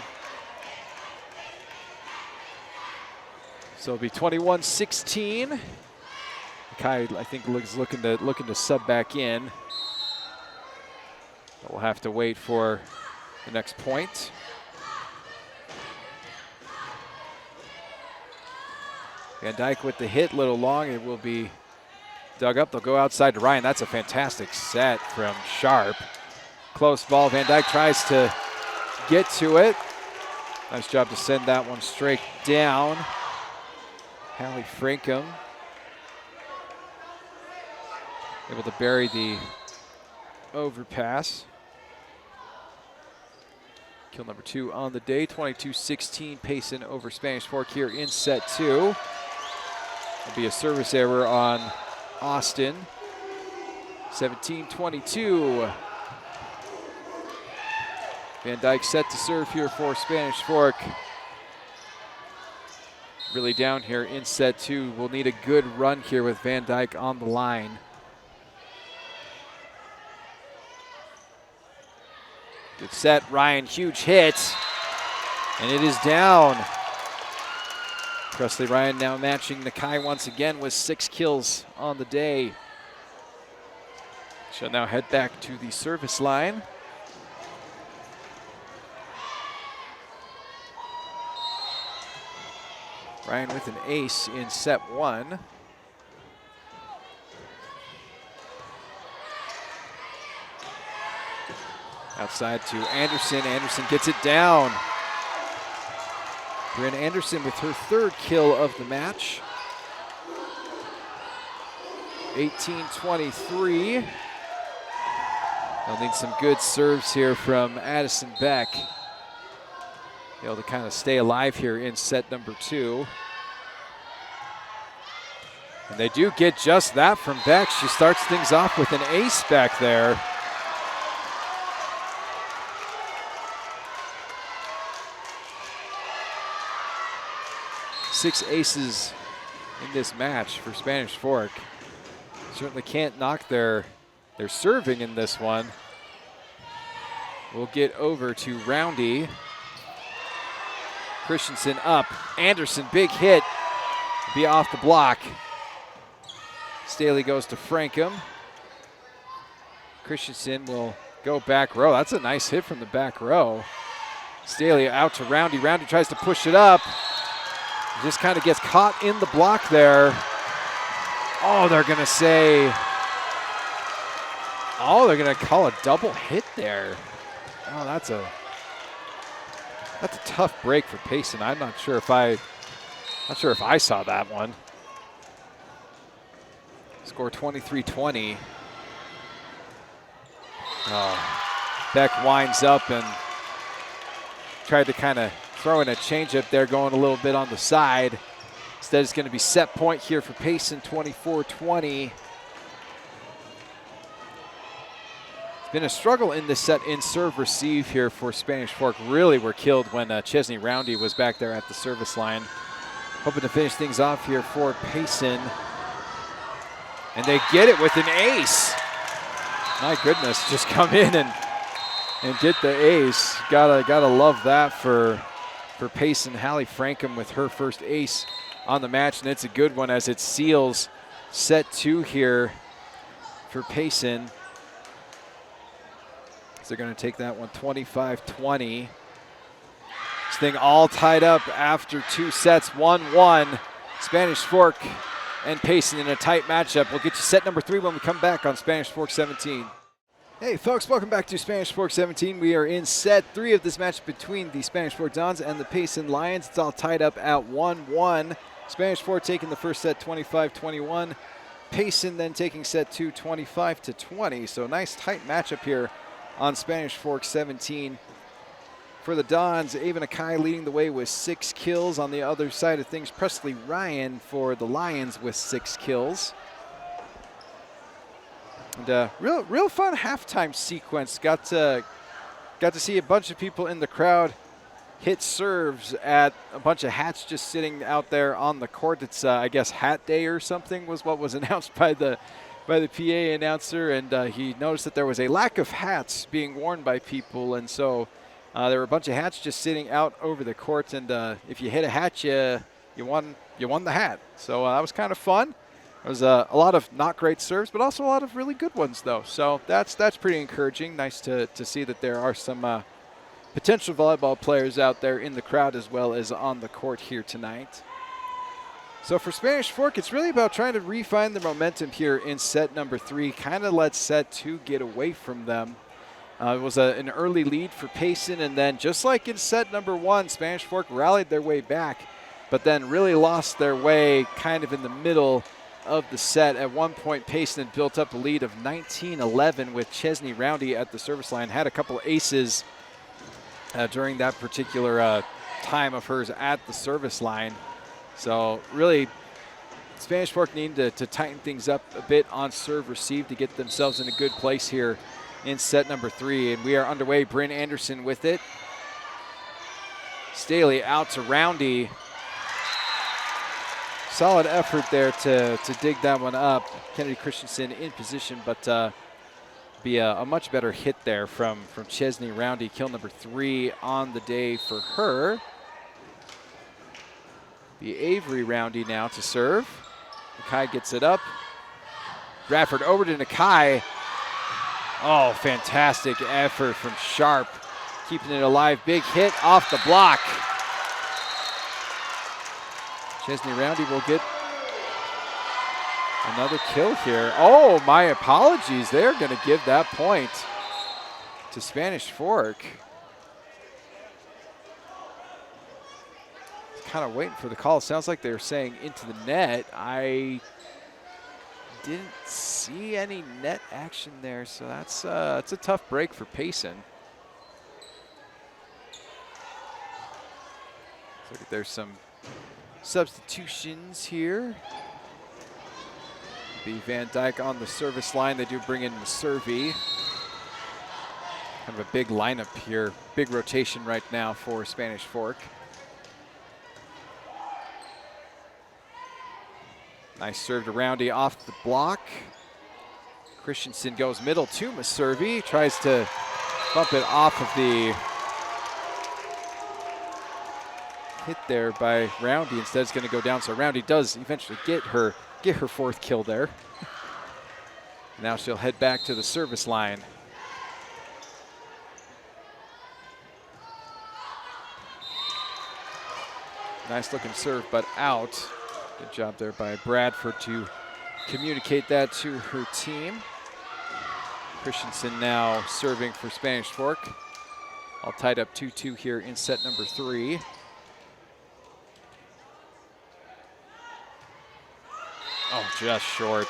So it'll be 21-16. Kai, I think, looking to sub back in. But we'll have to wait for the next point. Van Dyke with the hit, little long. It will be dug up. They'll go outside to Ryan. That's a fantastic set from Sharp. Close ball. Van Dyke tries to get to it. Nice job to send that one straight down. Hallie Frankham able to bury the overpass. Kill number 2 on the day. 22-16 Payson over Spanish Fork here in set 2. There'll be a service error on Austin. 17-22. Van Dyke set to serve here for Spanish Fork. Really down here in set 2. We'll need a good run here with Van Dyke on the line. Good set, Ryan, huge hit. And it is down. Presley Ryan now matching Nakai once again with 6 kills on the day. She'll now head back to the service line. Ryan with an ace in set 1. Outside to Anderson. Anderson gets it down. Bryn Anderson with her 3rd kill of the match. 18-23. They'll need some good serves here from Addison Beck. Be able to kind of stay alive here in set number 2. And they do get just that from Beck. She starts things off with an ace back there. Six aces in this match for Spanish Fork. Certainly can't knock their serving in this one. We'll get over to Roundy. Christensen up. Anderson, big hit. Be off the block. Staley goes to Frankham. Christensen will go back row. That's a nice hit from the back row. Staley out to Roundy. Roundy tries to push it up. Just kind of gets caught in the block there. Oh, they're going to say, oh, they're going to call a double hit there. Oh, that's a tough break for Payson. I'm not sure if I saw that one. Score 23-20. Oh, Beck winds up and tried to kind of throw in a changeup there, going a little bit on the side. Instead, it's going to be set point here for Payson, 24-20. It's been a struggle in this set in serve receive here for Spanish Fork. Really were killed when Chesney Roundy was back there at the service line. Hoping to finish things off here for Payson. And they get it with an ace. My goodness, just come in and get the ace. Gotta love that for Payson. Hallie Frankham with her first ace on the match, and it's a good one as it seals set 2 here for Payson. So they're going to take that one 25-20. This thing all tied up after 2 sets, 1-1. Spanish Fork and Payson in a tight matchup. We'll get you set number 3 when we come back on Spanish Fork 17. Hey folks, welcome back to Spanish Fork 17. We are in set 3 of this match between the Spanish Fork Dons and the Payson Lions. It's all tied up at 1-1. Spanish Fork taking the first set 25-21. Payson then taking set 2 25-20. So nice tight matchup here on Spanish Fork 17. For the Dons, Ava Nakai leading the way with 6 kills. On the other side of things, Presley Ryan for the Lions with 6 kills. And real fun halftime sequence. Got to see a bunch of people in the crowd hit serves at a bunch of hats just sitting out there on the court. It's I guess Hat Day or something was what was announced by the PA announcer, and he noticed that there was a lack of hats being worn by people, and so there were a bunch of hats just sitting out over the court. And if you hit a hat, you won the hat. So that was kind of fun. It was a lot of not great serves, but also a lot of really good ones, though. So that's pretty encouraging. Nice to see that there are some potential volleyball players out there in the crowd as well as on the court here tonight. So for Spanish Fork, it's really about trying to refine the momentum here in set number 3. Kind of let set 2 get away from them. It was an early lead for Payson, and then just like in set number 1, Spanish Fork rallied their way back, but then really lost their way kind of in the middle of the set. At one point, Payson had built up a lead of 19-11 with Chesney Roundy at the service line. Had a couple aces during that particular time of hers at the service line. So really, Spanish Fork needed to tighten things up a bit on serve receive to get themselves in a good place here in set number 3. And we are underway. Bryn Anderson with it. Staley out to Roundy. Solid effort there to dig that one up. Kennedy Christensen in position, but Be a much better hit there from Chesney Roundy. Kill number 3 on the day for her. Be Avery Roundy now to serve. Nakai gets it up. Bradford over to Nakai. Oh, fantastic effort from Sharp. Keeping it alive. Big hit off the block. Chesney Roundy will get another kill here. Oh, my apologies. They're going to give that point to Spanish Fork. Kind of waiting for the call. Sounds like they were saying into the net. I didn't see any net action there, so that's a tough break for Payson. Looks like there's some substitutions here. Be Van Dyke on the service line. They do bring in Servi. Kind of a big lineup here. Big rotation right now for Spanish Fork. Nice serve to Roundy off the block. Christensen goes middle to Maservi. Tries to bump it off of the hit there by Roundy. Instead it's going to go down. So Roundy does eventually get her 4th kill there. Now she'll head back to the service line. Nice looking serve, but out. Good job there by Bradford to communicate that to her team. Christensen now serving for Spanish Fork. All tied up 2-2 here in set number 3. Oh, just short.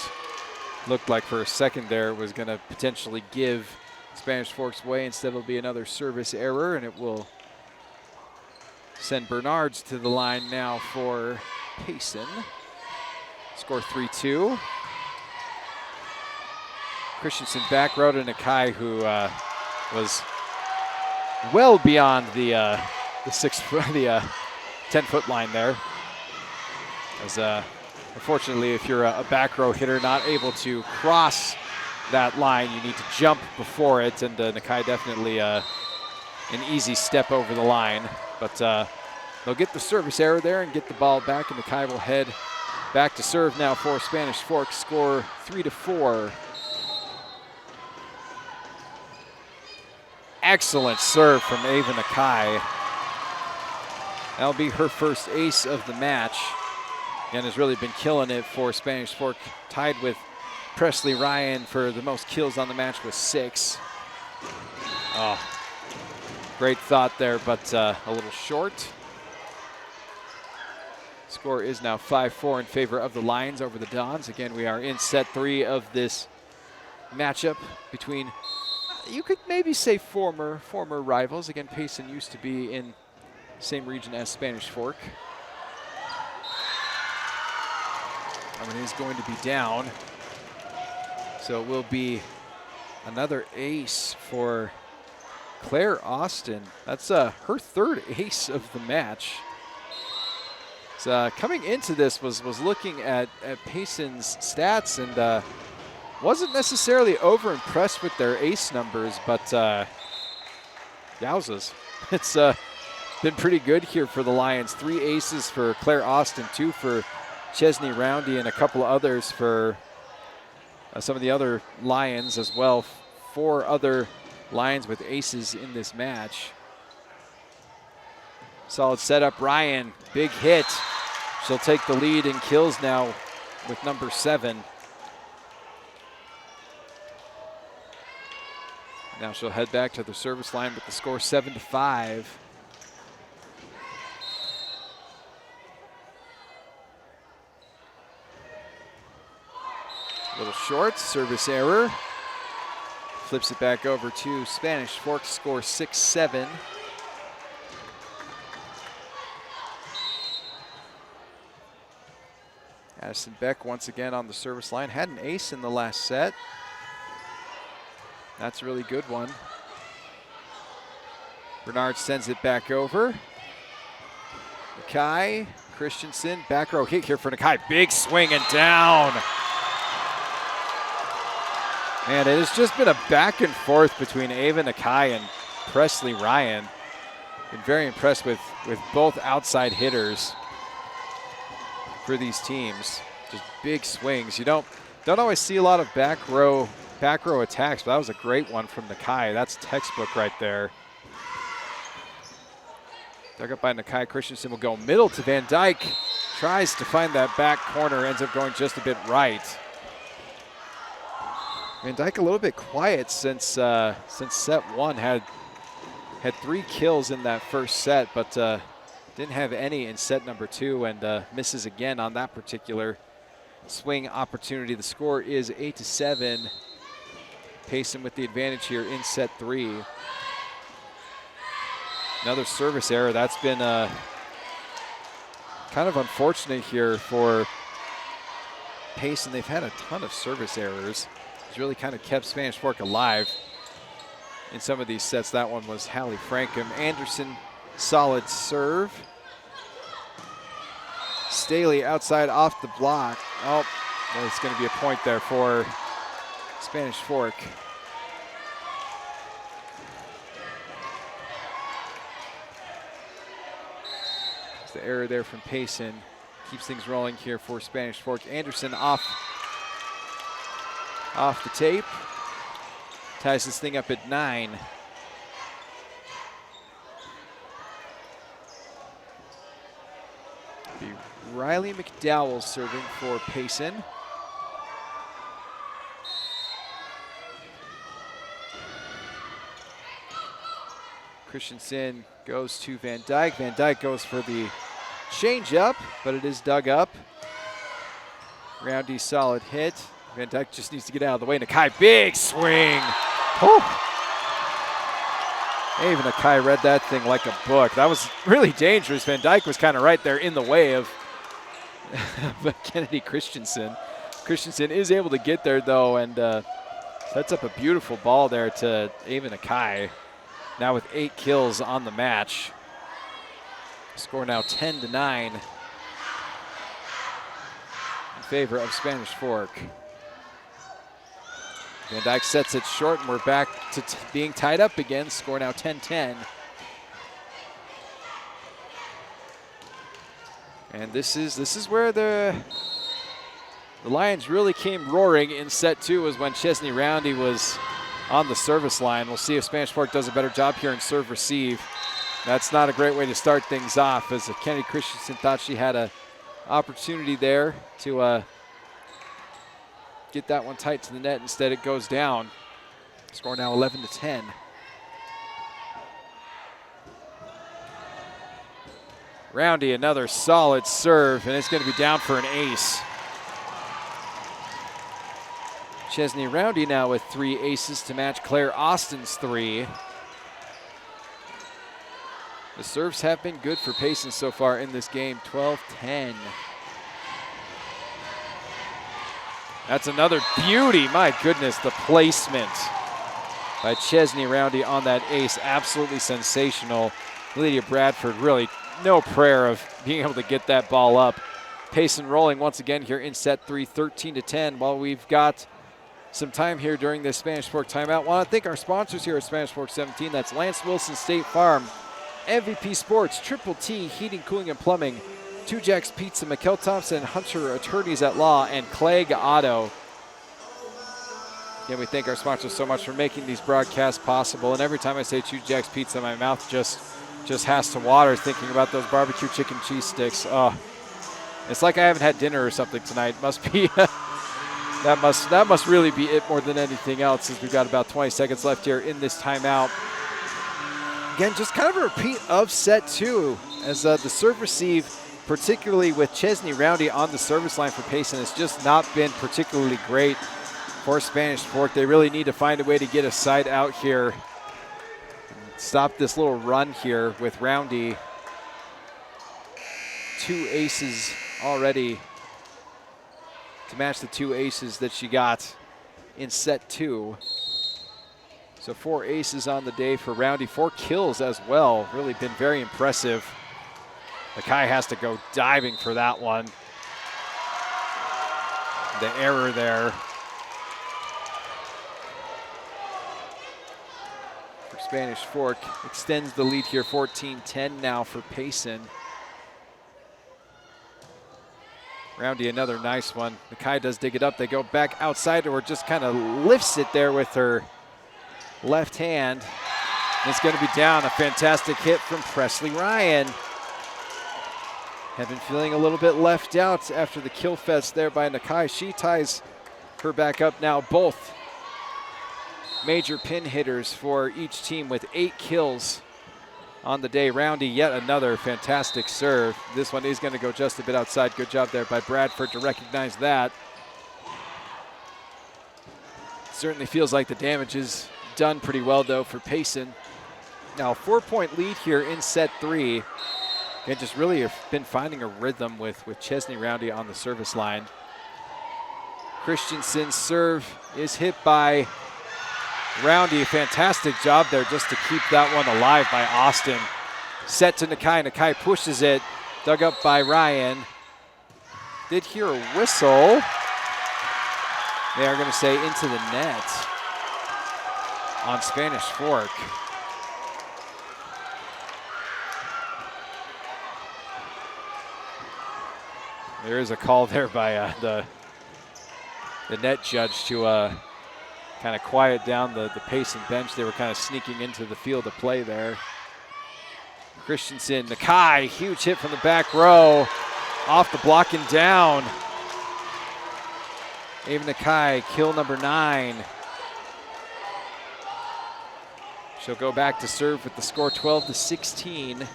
Looked like for a second there it was going to potentially give Spanish Fork's way. Instead it'll be another service error, and it will send Bernards to the line now for Payson. Score 3-2. Christensen back row to Nakai, who was well beyond the 10-foot line there. As unfortunately, if you're a back row hitter not able to cross that line, you need to jump before it, and Nakai definitely an easy step over the line. But they'll get the service error there and get the ball back, and Nakai will head back to serve now for Spanish Fork. Score 3-4. Excellent serve from Ava Nakai. That'll be her first ace of the match. And has really been killing it for Spanish Fork, tied with Presley Ryan for the most kills on the match with 6. Oh, great thought there, but a little short. Score is now 5-4 in favor of the Lions over the Dons. Again, we are in set 3 of this matchup between, you could maybe say former rivals. Again, Payson used to be in the same region as Spanish Fork. It is going to be down. So it will be another ace for Claire Austin. That's her 3rd ace of the match. So, coming into this was looking at Payson's stats and wasn't necessarily over impressed with their ace numbers, but yowzas. It's been pretty good here for the Lions. 3 aces for Claire Austin, 2 for Chesney Roundy, and a couple others for some of the other Lions as well. 4 other Lions with aces in this match. Solid setup. Ryan, big hit. She'll take the lead in kills now with number 7. Now she'll head back to the service line with the score 7-5. A little short, service error. Flips it back over to Spanish Fork, score 6-7. Addison Beck once again on the service line. Had an ace in the last set. That's a really good one. Bernard sends it back over. Nakai, Christensen, back row hit here for Nakai. Big swing and down. And it has just been a back and forth between Ava Nakai and Presley Ryan. Been very impressed with both outside hitters for these teams. Just big swings. You don't always see a lot of back row attacks, but that was a great one from Nakai. That's textbook right there. Dug up by Nakai. Christensen will go middle to Van Dyke. Tries to find that back corner, ends up going just a bit right. Van Dyke a little bit quiet since set one. Had 3 kills in that first set, but didn't have any in set number 2, and misses again on that particular swing opportunity. The score is 8-7. Payson with the advantage here in set 3. Another service error. That's been kind of unfortunate here for Payson. They've had a ton of service errors. It's really kind of kept Spanish Fork alive in some of these sets. That one was Hallie Frankham. Anderson, solid serve. Staley outside off the block. Oh, it's going to be a point there for Spanish Fork. It's the error there from Payson. Keeps things rolling here for Spanish Fork. Anderson off the tape. Ties this thing up at 9. Be Riley McDowell serving for Payson. Christensen goes to Van Dyke. Van Dyke goes for the change-up, but it is dug up. Roundy, solid hit. Van Dyke just needs to get out of the way. Nakai, big swing. Whew. Even Nakai read that thing like a book. That was really dangerous. Van Dyke was kind of right there in the way of Kennedy Christensen. Christensen is able to get there, though, and sets up a beautiful ball there to Ava Nakai. Now with 8 kills on the match. Score now 10-9 in favor of Spanish Fork. Van Dyke sets it short, and we're back to being tied up again. Score now 10-10. And this is where the Lions really came roaring in set 2, was when Chesney Roundy was on the service line. We'll see if Spanish Fork does a better job here in serve receive. That's not a great way to start things off, as Kennedy Christensen thought she had an opportunity there to get that one tight to the net. Instead, it goes down. Score now 11-10. Roundy, another solid serve, and it's going to be down for an ace. Chesney Roundy now with 3 aces to match Claire Austin's 3. The serves have been good for Payson so far in this game, 12-10. That's another beauty. My goodness, the placement by Chesney Roundy on that ace, absolutely sensational. Lydia Bradford, really no prayer of being able to get that ball up. Payson rolling once again here in set 3, 13-10. While we've got some time here during this Spanish Fork timeout, want to thank our sponsors here at Spanish Fork 17. That's Lance Wilson State Farm, MVP Sports, Triple T Heating, Cooling, and Plumbing, Two Jacks Pizza, McKell Thompson, Hunter Attorneys at Law, and Clegg Auto. Again, we thank our sponsors so much for making these broadcasts possible. And every time I say Two Jacks Pizza, my mouth just has to water thinking about those barbecue chicken cheese sticks. Oh, it's like I haven't had dinner or something tonight. Must be that must really be it more than anything else, as we've got about 20 seconds left here in this timeout. Again, just kind of a repeat of set 2, as the serve receive, particularly with Chesney Roundy on the service line for Payson, has just not been particularly great for Spanish Fork. They really need to find a way to get a side out here. Stop this little run here with Roundy. 2 aces already to match the 2 aces that she got in set 2. So 4 aces on the day for Roundy, 4 kills as well. Really been very impressive. Nakai has to go diving for that one. The error there. Spanish Fork extends the lead here, 14-10 now for Payson. Roundy, another nice one. Nakai does dig it up. They go back outside to her, just kind of lifts it there with her left hand. And it's going to be down. A fantastic hit from Presley Ryan. Had been feeling a little bit left out after the kill fest there by Nakai. She ties her back up now. Both major pin hitters for each team with 8 kills on the day. Roundy, yet another fantastic serve. This one is going to go just a bit outside. Good job there by Bradford to recognize that. Certainly feels like the damage is done pretty well, though, for Payson. Now, a 4-point lead here in set 3. And just really have been finding a rhythm with Chesney Roundy on the service line. Christensen's serve is hit by Roundy. Fantastic job there just to keep that one alive by Austin. Set to Nakai. Nakai pushes it. Dug up by Ryan. Did hear a whistle. They are going to say into the net on Spanish Fork. There is a call there by the net judge to kind of quiet down the Payson bench. They were kind of sneaking into the field of play there. Christensen, Nakai, huge hit from the back row. Off the block and down. Ava Nakai, kill number 9. She'll go back to serve with the score 12-16.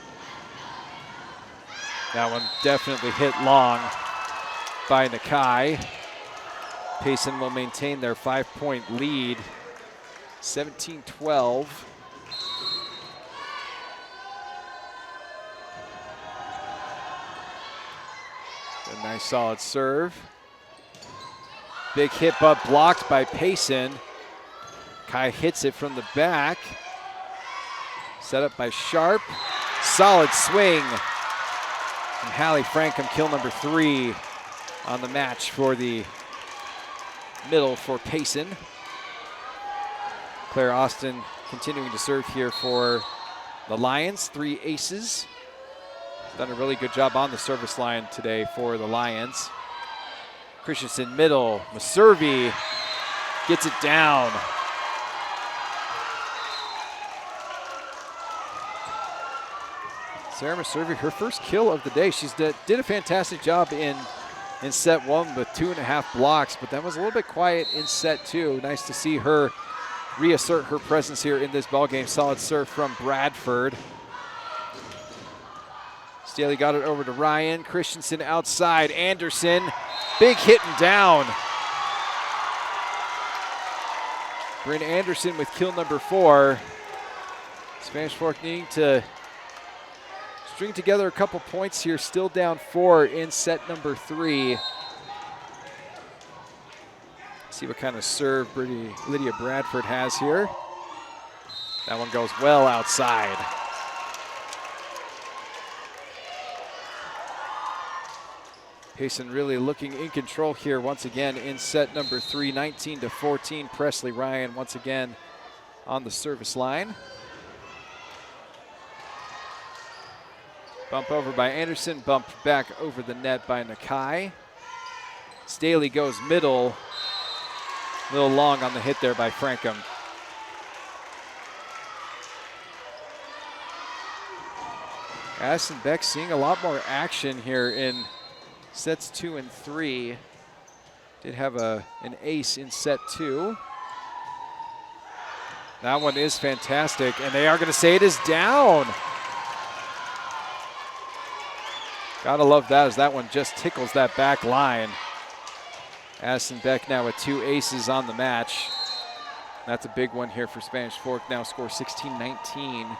That one definitely hit long by Nakai. Payson will maintain their 5-point lead, 17-12. A nice solid serve. Big hit but blocked by Payson. Kai hits it from the back. Set up by Sharp. Solid swing. And Hallie Frankham, kill number 3 on the match for the middle for Payson. Claire Austin continuing to serve here for the Lions. 3 aces. Done a really good job on the service line today for the Lions. Christensen middle. Maservi gets it down. Sarah Maservi, her first kill of the day. She's did a fantastic job in set 1 with 2.5 blocks, but that was a little bit quiet in set 2. Nice to see her reassert her presence here in this ballgame. Solid serve from Bradford. Staley got it over to Ryan. Christensen outside. Anderson, big hit and down. Bryn Anderson with kill number 4. Spanish Fork needing to string together a couple points here, still down 4 in set number 3. See what kind of serve Lydia Bradford has here. That one goes well outside. Payson really looking in control here once again in set number 3, 19-14. Presley Ryan once again on the service line. Bump over by Anderson, bump back over the net by Nakai. Staley goes middle. A little long on the hit there by Frankham. Addison Beck seeing a lot more action here in sets 2 and 3. Did have an ace in set 2. That one is fantastic, and they are going to say it is down. Gotta love that as that one just tickles that back line. Addison Beck now with 2 aces on the match. That's a big one here for Spanish Fork, now score 16-19.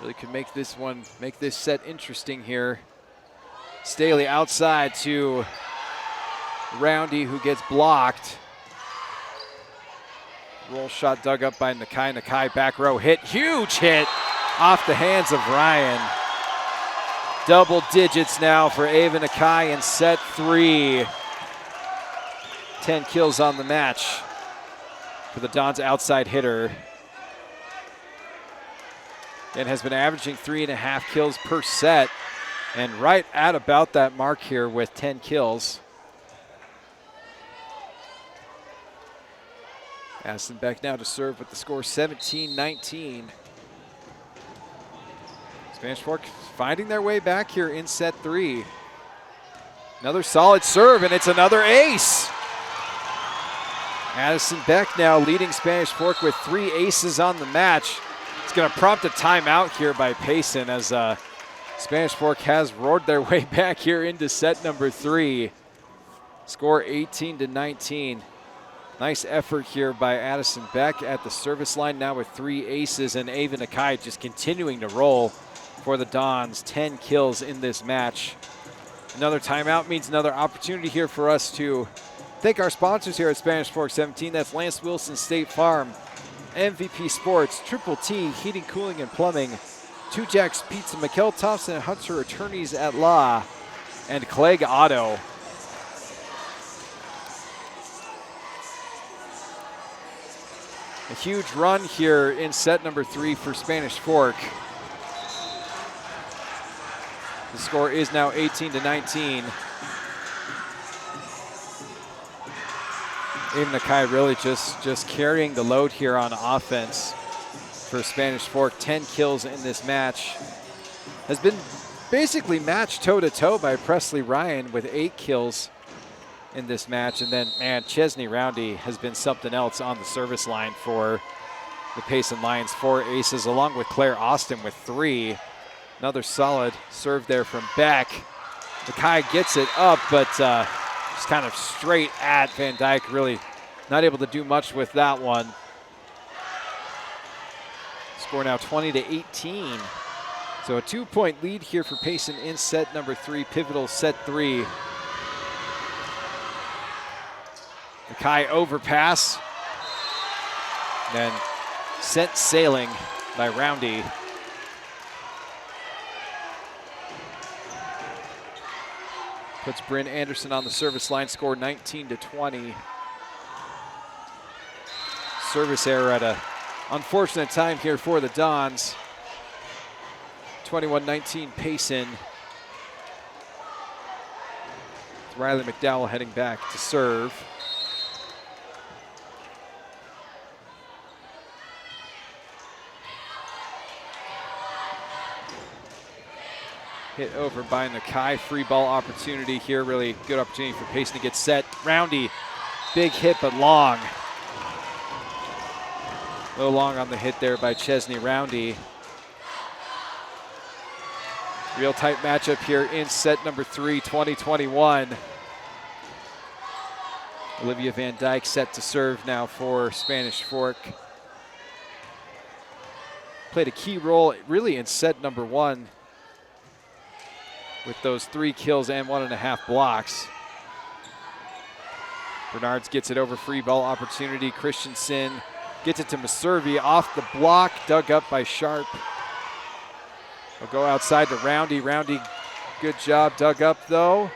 Really could make this set interesting here. Staley outside to Roundy, who gets blocked. Roll shot dug up by Nakai. Nakai back row hit, huge hit off the hands of Ryan. Double digits now for Ava Nakai in set 3. 10 kills on the match. for the Dons outside hitter. And has been averaging 3.5 kills per set. And right at about that mark here with 10 kills. Addison Beck now to serve with the score 17-19. Spanish Fork finding their way back here in set 3. Another solid serve, and it's another ace. Addison Beck now leading Spanish Fork with 3 aces on the match. It's going to prompt a timeout here by Payson as Spanish Fork has roared their way back here into set number 3. Score 18-19. Nice effort here by Addison Beck at the service line now with 3 aces, and Ava Nakai just continuing to roll for the Dons. 10 kills in this match. Another timeout means another opportunity here for us to thank our sponsors here at Spanish Fork 17. That's Lance Wilson State Farm, MVP Sports, Triple T Heating, Cooling, and Plumbing, Two Jacks Pizza, McKell Thompson and Hunter Attorneys at Law, and Clegg Auto. A huge run here in set number 3 for Spanish Fork. The score is now 18-19. Ava Nakai really just carrying the load here on offense for Spanish Fork. 10 kills in this match. Has been basically matched toe-to-toe by Presley Ryan with 8 kills in this match. And then, man, Chesney Roundy has been something else on the service line for the Payson Lions. 4 aces, along with Claire Austin with 3. Another solid serve there from Beck. Nakai gets it up, but just kind of straight at Van Dyke. Really not able to do much with that one. Score now 20-18. So a 2-point lead here for Payson in set number 3, pivotal set 3. Nakai overpass. Then sent sailing by Roundy. Puts Bryn Anderson on the service line, score 19-20. Service error at an unfortunate time here for the Dons. 21-19 Payson. Riley McDowell heading back to serve. Hit over by Nakai. Free ball opportunity here. Really good opportunity for Payson to get set. Roundy, big hit, but long. A little long on the hit there by Chesney Roundy. Real tight matchup here in set number 3, 20-21. Olivia Van Dyke set to serve now for Spanish Fork. Played a key role really in set number 1 with those 3 kills and 1.5 blocks. Bernards gets it over, free ball opportunity. Christensen gets it to Maservi off the block, dug up by Sharp. We'll go outside to Roundy. Roundy, good job, dug up though.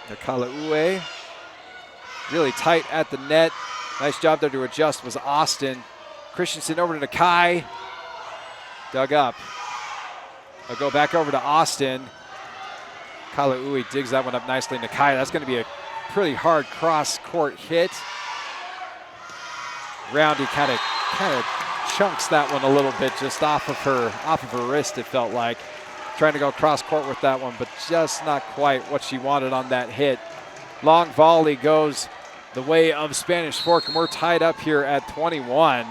Nakalaue, really tight at the net. Nice job there to adjust was Austin. Christensen over to Nakai, dug up. I'll go back over to Austin. Kalaui digs that one up nicely. Nakai, that's going to be a pretty hard cross-court hit. Roundy kind of chunks that one a little bit, just off of her wrist. It felt like trying to go cross-court with that one, but just not quite what she wanted on that hit. Long volley goes the way of Spanish Fork, and we're tied up here at 21.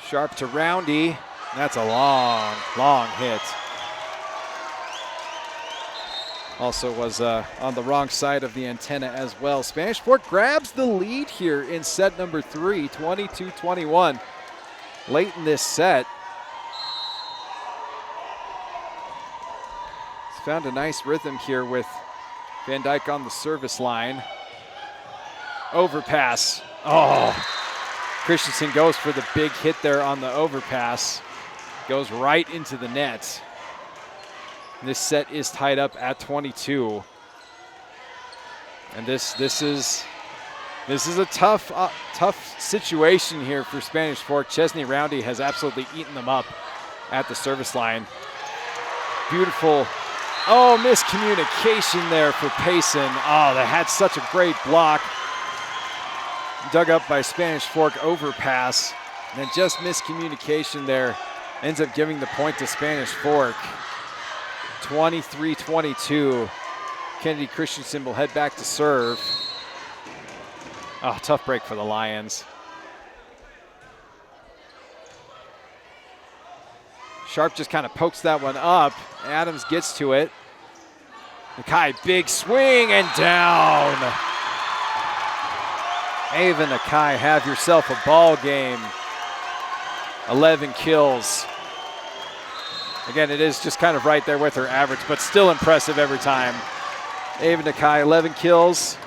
Sharp to Roundy. That's a long, long hit. Also was on the wrong side of the antenna as well. Spanish Fork grabs the lead here in set number 3, 22-21. Late in this set. It's found a nice rhythm here with Van Dyke on the service line. Overpass. Oh. Christensen goes for the big hit there on the overpass. Goes right into the net. This set is tied up at 22. And this is a tough situation here for Spanish Fork. Chesney Roundy has absolutely eaten them up at the service line. Beautiful. Oh, miscommunication there for Payson. Oh, they had such a great block. Dug up by Spanish Fork overpass. And then just miscommunication there. Ends up giving the point to Spanish Fork. 23-22. Kennedy Christensen will head back to serve. Oh, tough break for the Lions. Sharp just kind of pokes that one up. Adams gets to it. Nakai, big swing and down. Ava Nakai, have yourself a ball game. 11 kills. Again, it is just kind of right there with her average, but still impressive every time. Ava Nakai, 11 kills.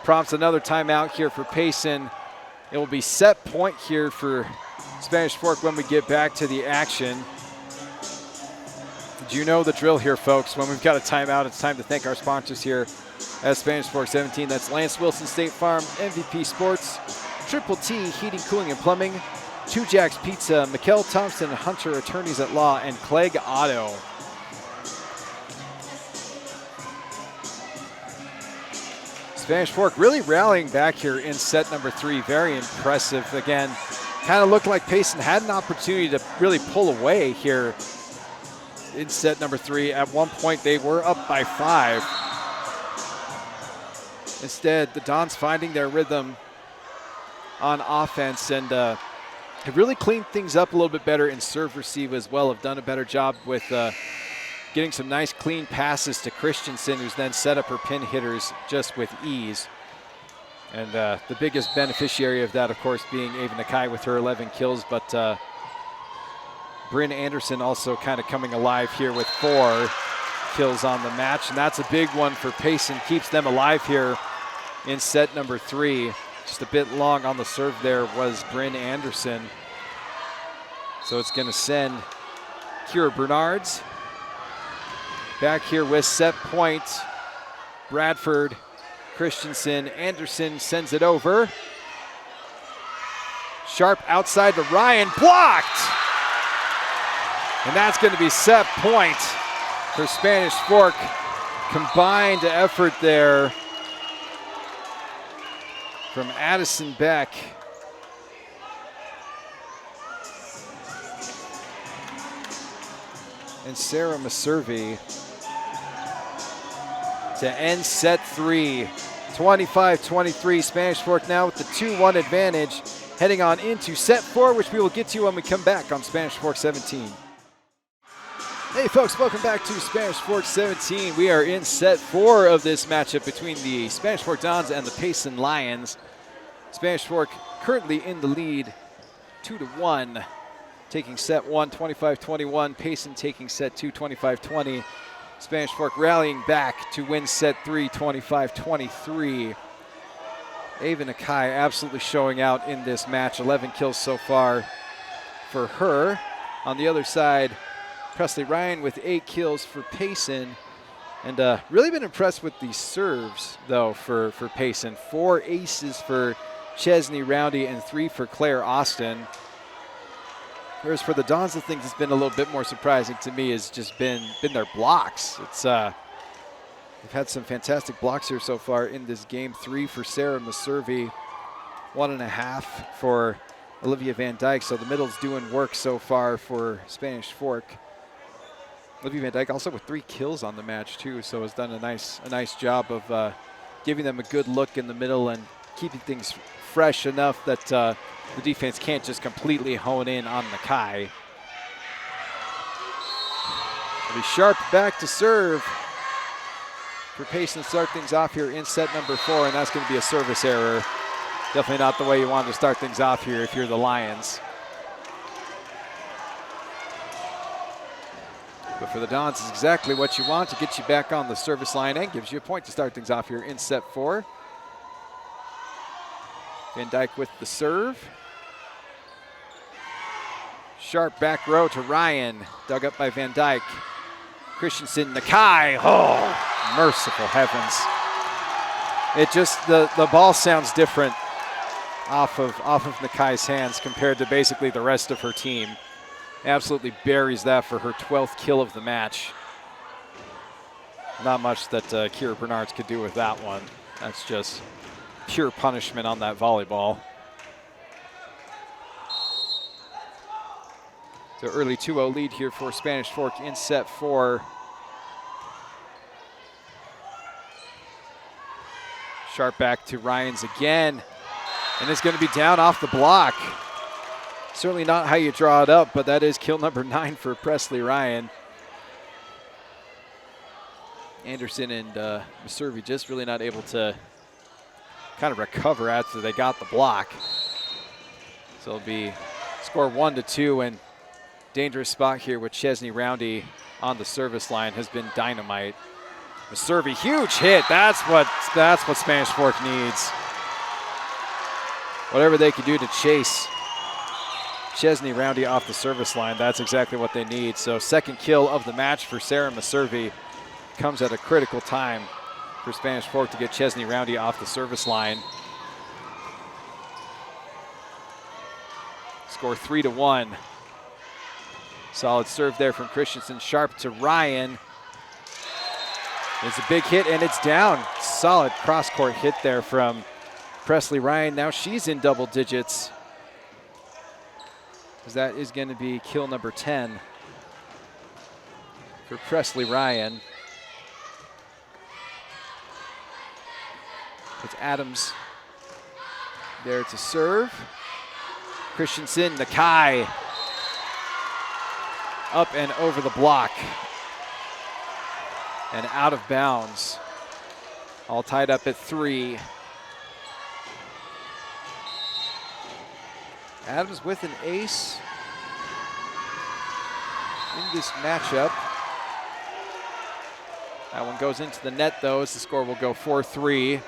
Prompts another timeout here for Payson. It will be set point here for Spanish Fork when we get back to the action. Did you know the drill here, folks? When we've got a timeout, it's time to thank our sponsors here at Spanish Fork 17. That's Lance Wilson State Farm, MVP Sports, Triple T Heating, Cooling, and Plumbing, Two Jacks Pizza, Mikkel Thompson and Hunter Attorneys at Law, and Clegg Auto. Spanish Fork really rallying back here in set number 3. Very impressive. Again, kind of looked like Payson had an opportunity to really pull away here in set number 3. At one point, they were up by 5. Instead, the Dons finding their rhythm on offense and have really cleaned things up a little bit better in serve receive as well. Have done a better job with getting some nice clean passes to Christensen, who's then set up her pin hitters just with ease. And the biggest beneficiary of that, of course, being Ava Nakai with her 11 kills, but Bryn Anderson also kind of coming alive here with 4 kills on the match, and that's a big one for Payson. Keeps them alive here in set number 3. Just a bit long on the serve there was Bryn Anderson. So it's going to send Kira Bernards back here with set point. Bradford, Christensen, Anderson sends it over. Sharp outside to Ryan, blocked! And that's going to be set point for Spanish Fork. Combined effort there from Addison Beck. And Sarah Maservi to end set 3. 25-23, Spanish Fork now with the 2-1 advantage, heading on into set 4, which we will get to when we come back on Spanish Fork 17. Hey folks, welcome back to Spanish Fork 17. We are in set 4 of this matchup between the Spanish Fork Dons and the Payson Lions. Spanish Fork currently in the lead, 2-1, taking set 1, 25-21. Payson taking set 2, 25-20. Spanish Fork rallying back to win set 3, 25-23. Ava Nakai absolutely showing out in this match. 11 kills so far for her. On the other side, Presley Ryan with 8 kills for Payson. And really been impressed with the serves, though, for Payson. 4 aces for Chesney Roundy and 3 for Claire Austin. Whereas for the Dons, the thing that's been a little bit more surprising to me has just been their blocks. It's they've had some fantastic blocks here so far in this game. 3 for Sarah Maservi, 1.5 for Olivia Van Dyke. So the middle's doing work so far for Spanish Fork. Olivia Van Dyke also with 3 kills on the match too, so has done a nice job of giving them a good look in the middle and keeping things fresh enough that the defense can't just completely hone in on Nakai. It'll be Sharp back to serve for Payson to start things off here in set number 4, and that's going to be a service error. Definitely not the way you want to start things off here if you're the Lions. But for the Dons, it's exactly what you want to get you back on the service line and gives you a point to start things off here in set 4. Van Dyke with the serve. Sharp back row to Ryan, dug up by Van Dyke. Christensen, Nakai. Oh, merciful heavens. It just, the ball sounds different off of Nakai's hands compared to basically the rest of her team. Absolutely buries that for her 12th kill of the match. Not much that Kira Bernards could do with that one. That's just pure punishment on that volleyball. So early 2-0 lead here for Spanish Fork in set 4. Sharp back to Ryans again. And it's going to be down off the block. Certainly not how you draw it up, but that is kill number 9 for Presley Ryan. Anderson and Maservi just really not able to kind of recover after they got the block. So it'll be score 1-2, and dangerous spot here with Chesney Roundy on the service line has been dynamite. Maservi, huge hit. That's what Spanish Fork needs. Whatever they can do to chase Chesney Roundy off the service line, that's exactly what they need. So second kill of the match for Sarah Maservi comes at a critical time for Spanish Fork to get Chesney Roundy off the service line. Score 3-1. Solid serve there from Christensen. Sharp to Ryan. It's a big hit and it's down. Solid cross-court hit there from Presley Ryan. Now she's in double digits, because that is going to be kill number 10 for Presley Ryan. It's Adams there to serve. Christensen, Nakai, up and over the block and out of bounds. All tied up at 3. Adams with an ace in this matchup. That one goes into the net though, as the score will go 4-3.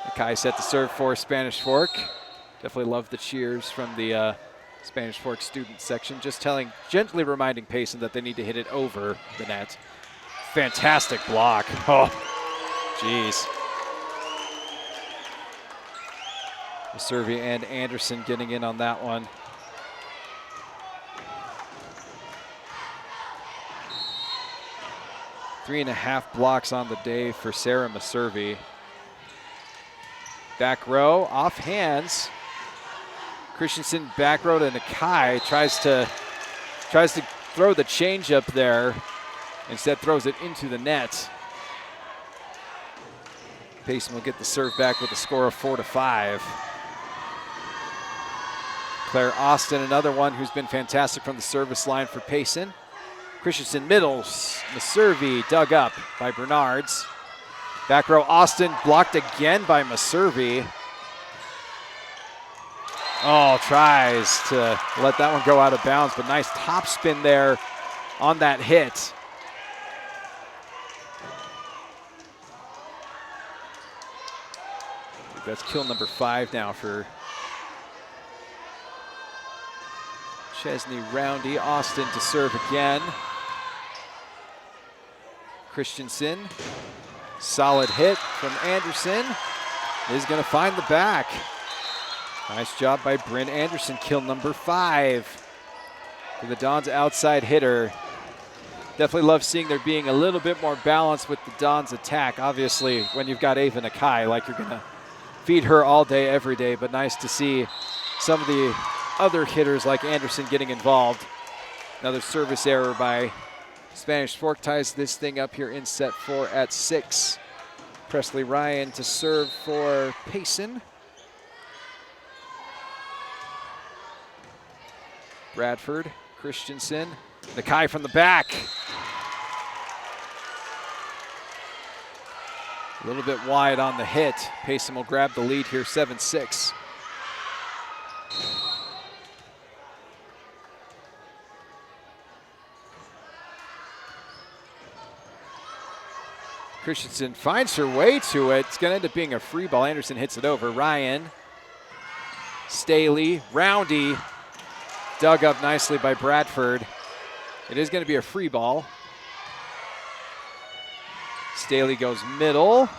Nakai set to serve for Spanish Fork. Definitely love the cheers from the Spanish Fork student section. Just gently reminding Payson that they need to hit it over the net. Fantastic block. Oh, jeez. Maservi and Anderson getting in on that one. Three and a half blocks on the day for Sarah Maservi. Back row, off hands. Christensen back row to Nakai, tries to throw the change up there. Instead throws it into the net. Payson will get the serve back with a score of 4-5. Claire Austin, another one who's been fantastic from the service line for Payson. Christensen middles, Maservi dug up by Bernards. Back row, Austin blocked again by Maservi. Oh, tries to let that one go out of bounds, but nice top spin there on that hit. I think that's kill number 5 now for Chesney Roundy. Austin to serve again. Christensen. Solid hit from Anderson. Is going to find the back. Nice job by Bryn Anderson. Kill number 5 for the Dons' outside hitter. Definitely love seeing there being a little bit more balance with the Dons' attack. Obviously, when you've got Ava Nakai, like you're going to feed her all day, every day. But nice to see some of the other hitters like Anderson getting involved. Another service error by Spanish Fork ties this thing up here in set 4 at 6. Presley Ryan to serve for Payson. Bradford, Christensen, Nakai from the back. A little bit wide on the hit. Payson will grab the lead here, 7-6. Christensen finds her way to it. It's going to end up being a free ball. Anderson hits it over. Ryan, Staley, Roundy dug up nicely by Bradford. It is going to be a free ball. Staley goes middle.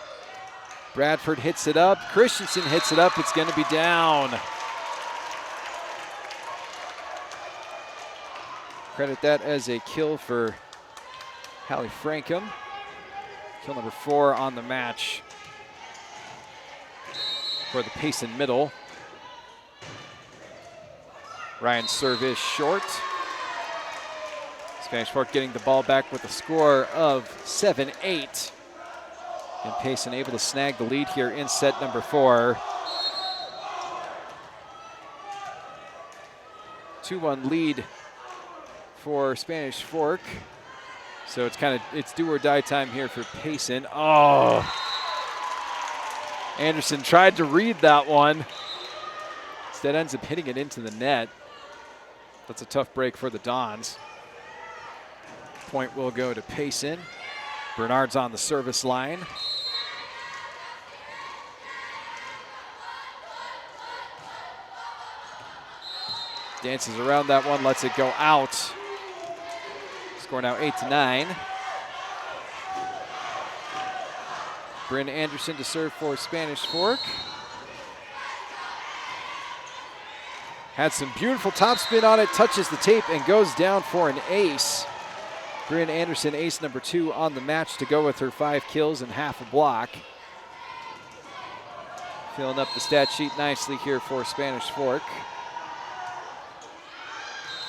Bradford hits it up. Christensen hits it up. It's going to be down. Credit that as a kill for Hallie Frankham. Kill number 4 on the match for the Payson middle. Ryan's serve is short. Spanish Fork getting the ball back with a score of 7-8. And Payson able to snag the lead here in set number 4. 2-1 lead for Spanish Fork. So it's do or die time here for Payson. Oh! Anderson tried to read that one. Instead ends up hitting it into the net. That's a tough break for the Dons. Point will go to Payson. Bernard's on the service line. Dances around that one, lets it go out. Score now 8-9. Bryn Anderson to serve for Spanish Fork. Had some beautiful topspin on it, touches the tape and goes down for an ace. Bryn Anderson, ace number 2 on the match to go with her 5 kills and half a block. Filling up the stat sheet nicely here for Spanish Fork.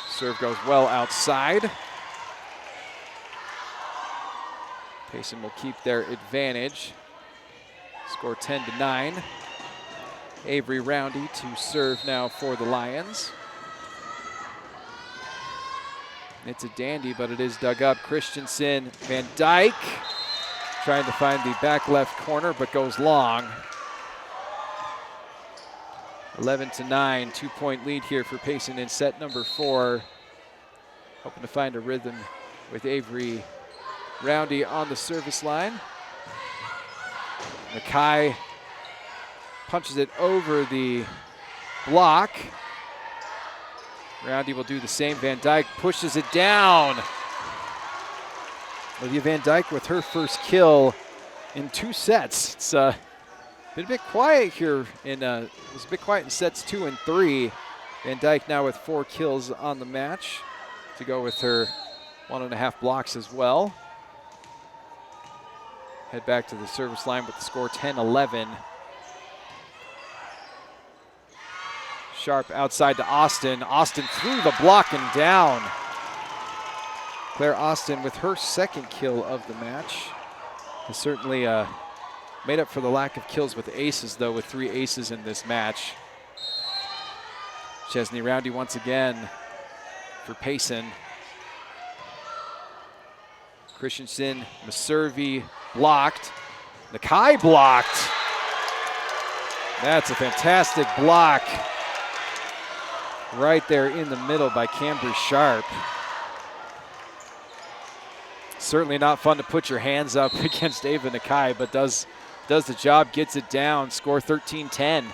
Serve goes well outside. Payson will keep their advantage. Score 10-9. Avery Roundy to serve now for the Lions. It's a dandy, but it is dug up. Christensen, Van Dyke trying to find the back left corner, but goes long. 11-9, 2-point lead here for Payson in set number 4. Hoping to find a rhythm with Avery Roundy on the service line. Mackay punches it over the block. Roundy will do the same. Van Dyke pushes it down. Olivia Van Dyke with her first kill in 2 sets. It's been a bit quiet here. It was a bit quiet in sets 2 and 3. Van Dyke now with 4 kills on the match to go with her 1.5 blocks as well. Head back to the service line with the score 10-11. Sharp outside to Austin. Austin through the block and down. Claire Austin with her 2nd kill of the match. Has certainly made up for the lack of kills with aces, though, with 3 aces in this match. Chesney Roundy once again for Payson. Christensen, Maservi blocked. Nakai blocked. That's a fantastic block. Right there in the middle by Cambry Sharp. Certainly not fun to put your hands up against Ava Nakai, but does the job, gets it down. Score 13-10.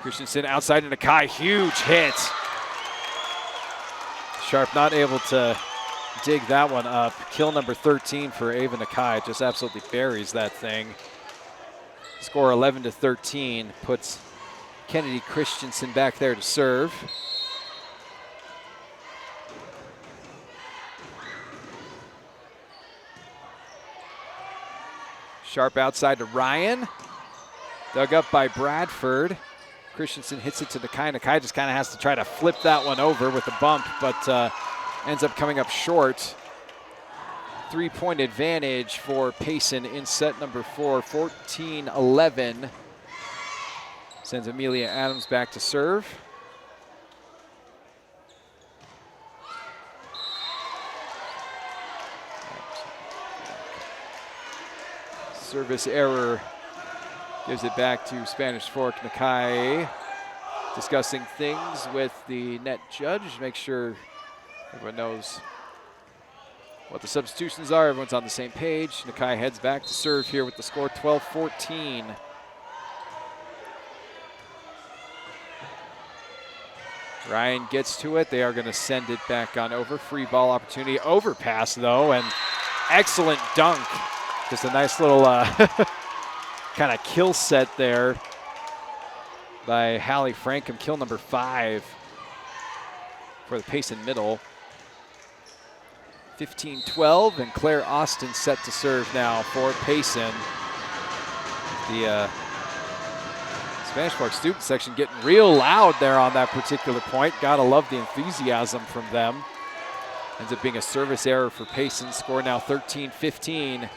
Christensen outside to Nakai, huge hit. Sharp not able to dig that one up. Kill number 13 for Ava Nakai, just absolutely buries that thing. Score 11-13, puts Kennedy Christensen back there to serve. Sharp outside to Ryan. Dug up by Bradford. Christensen hits it to Nakai. Nakai just kind of has to try to flip that one over with a bump, but ends up coming up short. 3-point advantage for Payson in set number 4, 14-11. Sends Amelia Adams back to serve. Service error gives it back to Spanish Fork. Nakai discussing things with the net judge. Make sure everyone knows what the substitutions are. Everyone's on the same page. Nakai heads back to serve here with the score 12-14. Ryan gets to it. They are going to send it back on over. Free ball opportunity. Overpass, though, and excellent dunk. Just a nice little kind of kill set there by Hallie Frankham. Kill number 5 for the Payson middle. 15-12, and Claire Austin set to serve now for Payson. The Spanish Fork student section getting real loud there on that particular point. Gotta love the enthusiasm from them. Ends up being a service error for Payson. Score now 13-15.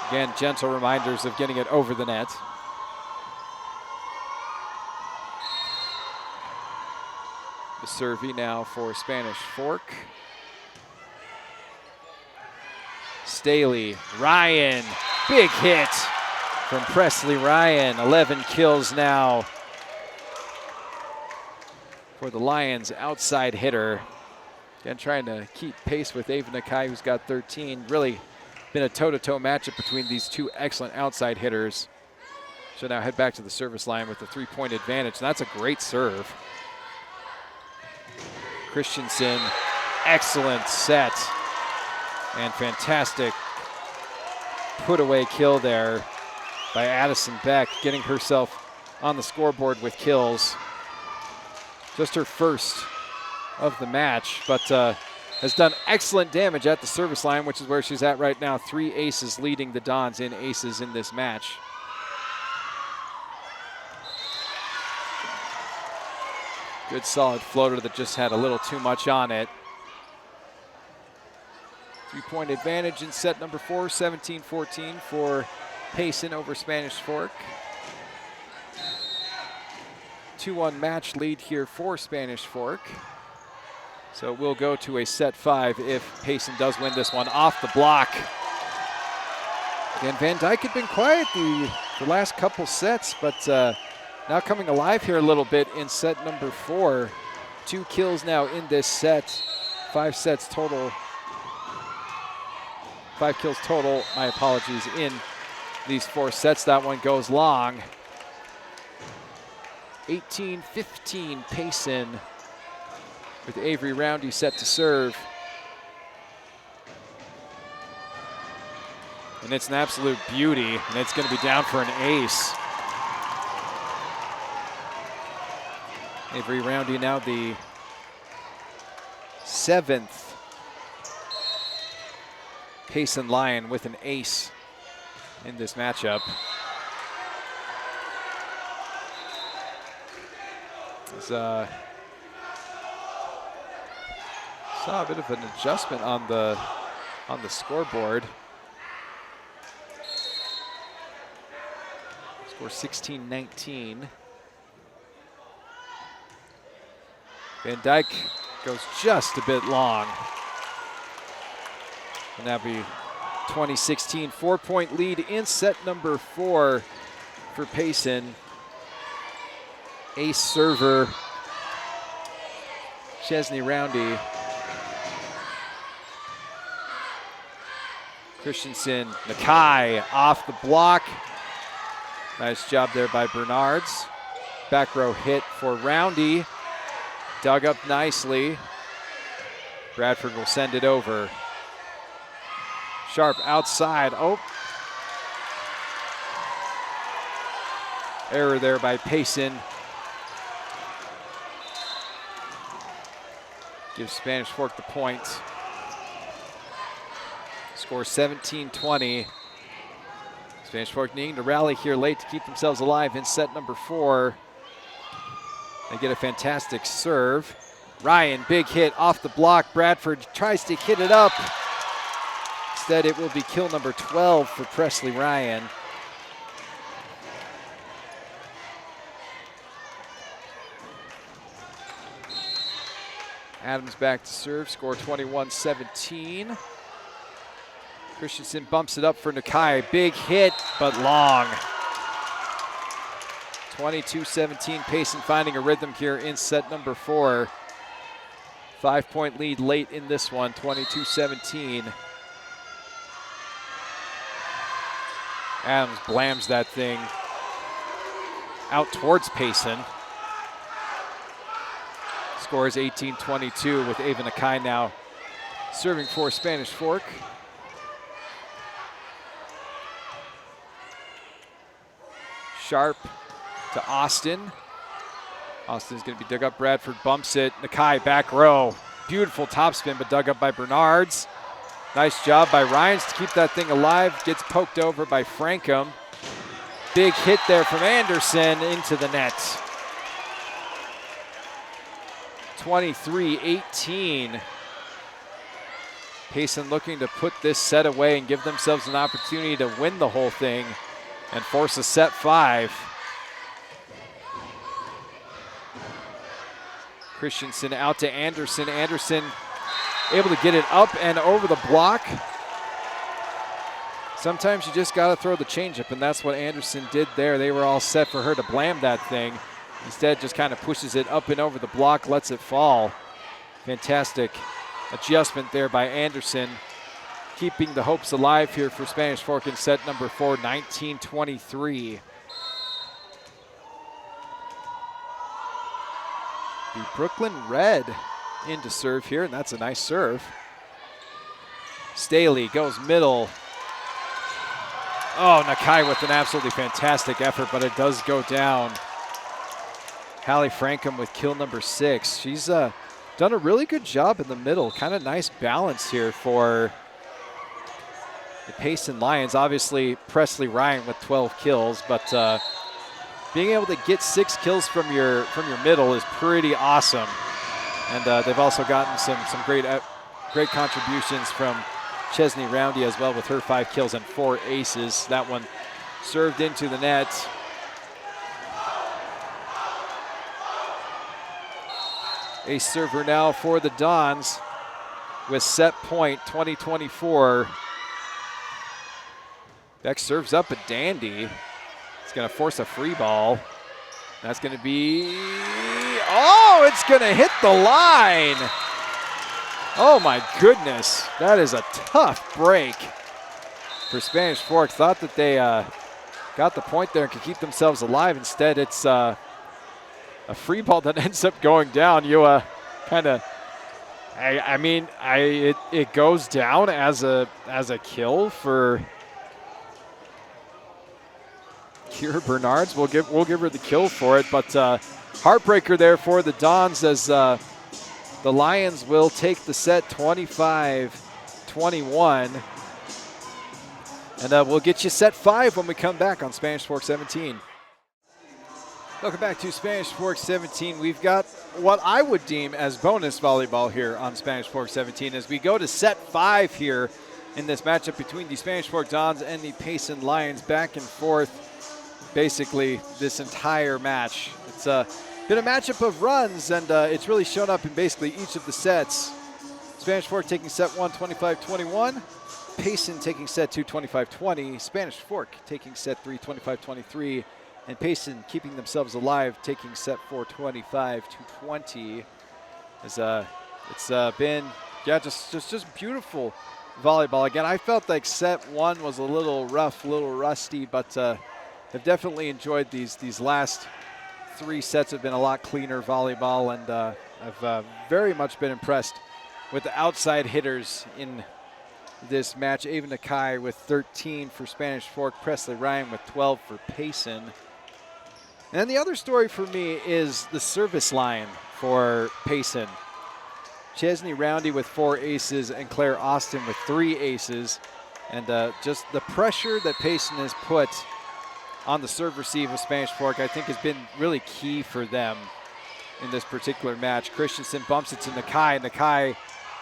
Again, gentle reminders of getting it over the net. The servey now for Spanish Fork. Staley, Ryan, big hit from Presley Ryan. 11 kills now for the Lions outside hitter. Again, trying to keep pace with Ava Nakai, who's got 13. Really been a toe-to-toe matchup between these two excellent outside hitters. She'll now head back to the service line with a 3-point advantage. And that's a great serve. Christensen, excellent set. And fantastic put-away kill there by Addison Beck, getting herself on the scoreboard with kills. Just her first of the match, but has done excellent damage at the service line, which is where she's at right now. 3 aces leading the Dons in aces in this match. Good solid floater that just had a little too much on it. 3-point advantage in set number 4, 17-14 for Payson over Spanish Fork. 2-1 match lead here for Spanish Fork. So we'll go to a set 5 if Payson does win this one off the block. Again, Van Dyke had been quiet the last couple sets, but now coming alive here a little bit in set number 4. 2 kills now in this set. 5 sets total. 5 kills total, my apologies, in these 4 sets. That one goes long. 18-15 Payson with Avery Roundy set to serve. And it's an absolute beauty, and it's going to be down for an ace. Avery Roundy now the 7th Payson Lion with an ace in this matchup. Saw a bit of an adjustment on the scoreboard. Score 16-19. Van Dyke goes just a bit long. And that'll be 2016 4-point lead in set number 4 for Payson. Ace server Chesney Roundy. Christensen, Nakai off the block. Nice job there by Bernards. Back row hit for Roundy. Dug up nicely. Bradford will send it over. Sharp outside. Oh. Error there by Payson. Gives Spanish Fork the point. Score 17-20. Spanish Fork needing to rally here late to keep themselves alive in set number 4. They get a fantastic serve. Ryan, big hit off the block. Bradford tries to hit it up. Instead, it will be kill number 12 for Presley Ryan. Adams back to serve, score 21-17. Christensen bumps it up for Nakai. Big hit, but long. 22-17, Payson finding a rhythm here in set number 4. 5-point lead late in this one, 22-17. Adams blams that thing out towards Payson. Score is 18-22 with Ava Nakai now serving for Spanish Fork. Sharp to Austin. Austin's going to be dug up. Bradford bumps it. Nakai back row. Beautiful topspin, but dug up by Bernards. Nice job by Ryans to keep that thing alive. Gets poked over by Frankham. Big hit there from Anderson into the net. 23-18. Payson looking to put this set away and give themselves an opportunity to win the whole thing and force a set 5. Christensen out to Anderson. Anderson able to get it up and over the block. Sometimes you just got to throw the changeup, and that's what Anderson did there. They were all set for her to blam that thing. Instead, just kind of pushes it up and over the block, lets it fall. Fantastic adjustment there by Anderson, keeping the hopes alive here for Spanish Fork in set number 4, 19-23. The Brooklyn Red in to serve here, and that's a nice serve. Staley goes middle. Oh, Nakai with an absolutely fantastic effort, but it does go down. Hallie Frankham with kill number 6. She's done a really good job in the middle. Kind of nice balance here for the Payson Lions. Obviously, Presley Ryan with 12 kills, but being able to get 6 kills from your middle is pretty awesome. And they've also gotten some great contributions from Chesney Roundy as well with her 5 kills and 4 aces. That one served into the net. Ace server now for the Dons with set point 20-24. Beck serves up a dandy. It's going to force a free ball. That's going to be, oh, it's going to hit the line. Oh my goodness, that is a tough break for Spanish Fork. Thought that they got the point there and could keep themselves alive. Instead, it's a free ball that ends up going down. You kind of, it goes down as a kill for Kira Bernards. We'll give her the kill for it, but heartbreaker there for the Dons as the Lions will take the set 25-21. And we'll get you set 5 when we come back on Spanish Fork 17. Welcome back to Spanish Fork 17. We've got what I would deem as bonus volleyball here on Spanish Fork 17 as we go to set 5 here in this matchup between the Spanish Fork Dons and the Payson Lions, back and forth basically this entire match. It's been a matchup of runs, and it's really shown up in basically each of the sets. Spanish Fork taking set 1 25-21, Payson taking set 2 25-20, Spanish Fork taking set 3 25-23, and Payson keeping themselves alive, taking set 4 25-20. As it's been, yeah, just beautiful volleyball. Again, I felt like set 1 was a little rough, a little rusty, but I've definitely enjoyed these last 3 sets. Have been a lot cleaner volleyball, and I've very much been impressed with the outside hitters in this match. Ava Nakai with 13 for Spanish Fork, Presley Ryan with 12 for Payson. And the other story for me is the service line for Payson. Chesney Roundy with 4 aces and Claire Austin with 3 aces. And just the pressure that Payson has put on the serve receive of Spanish Fork, I think, has been really key for them in this particular match. Christensen bumps it to Nakai. Nakai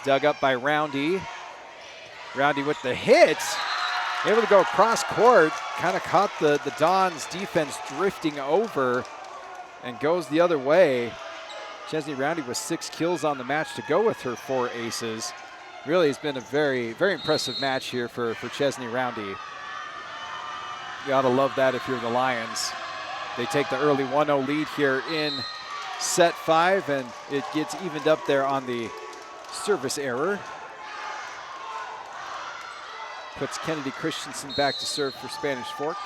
dug up by Roundy. Roundy with the hit. Able to go across court. Kind of caught the Dons defense drifting over and goes the other way. Chesney Roundy with 6 kills on the match to go with her 4 aces. Really has been a very, very impressive match here for Chesney Roundy. You gotta love that if you're the Lions. They take the early 1-0 lead here in set 5, and it gets evened up there on the service error. Puts Kennedy Christensen back to serve for Spanish Fork.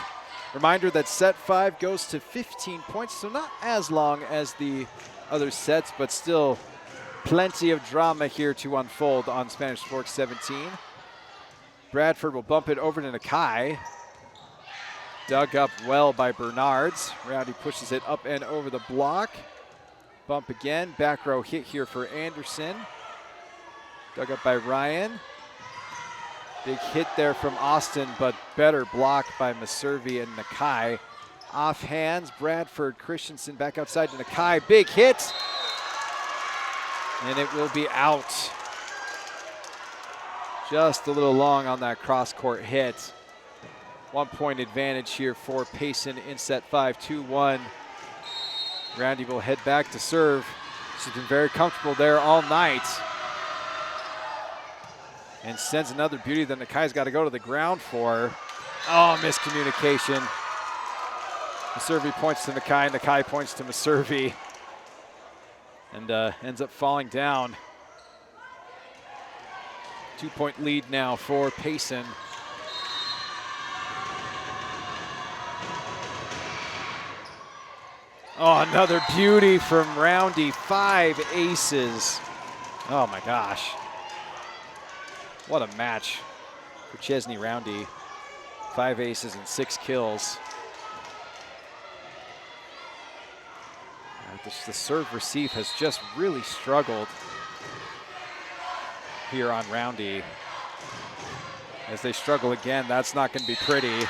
Reminder that set 5 goes to 15 points, so not as long as the other sets, but still plenty of drama here to unfold on Spanish Fork 17. Bradford will bump it over to Nakai. Dug up well by Bernards. Roundy pushes it up and over the block. Bump again, back row hit here for Anderson. Dug up by Ryan. Big hit there from Austin, but better block by Maservi and Nakai. Off hands, Bradford, Christensen back outside to Nakai. Big hit, and it will be out. Just a little long on that cross-court hit. 1 point advantage here for Payson in set 5, 2-1. Roundy will head back to serve. She's been very comfortable there all night. And sends another beauty that Nakai's got to go to the ground for. Oh, miscommunication. Maservi points to Nakai, Nakai points to Maservi. And ends up falling down. 2 point lead now for Payson. Oh, another beauty from Roundy, 5 aces. Oh my gosh. What a match for Chesney Roundy. 5 aces and 6 kills. The serve receive has just really struggled here on Roundy. As they struggle again, that's not going to be pretty.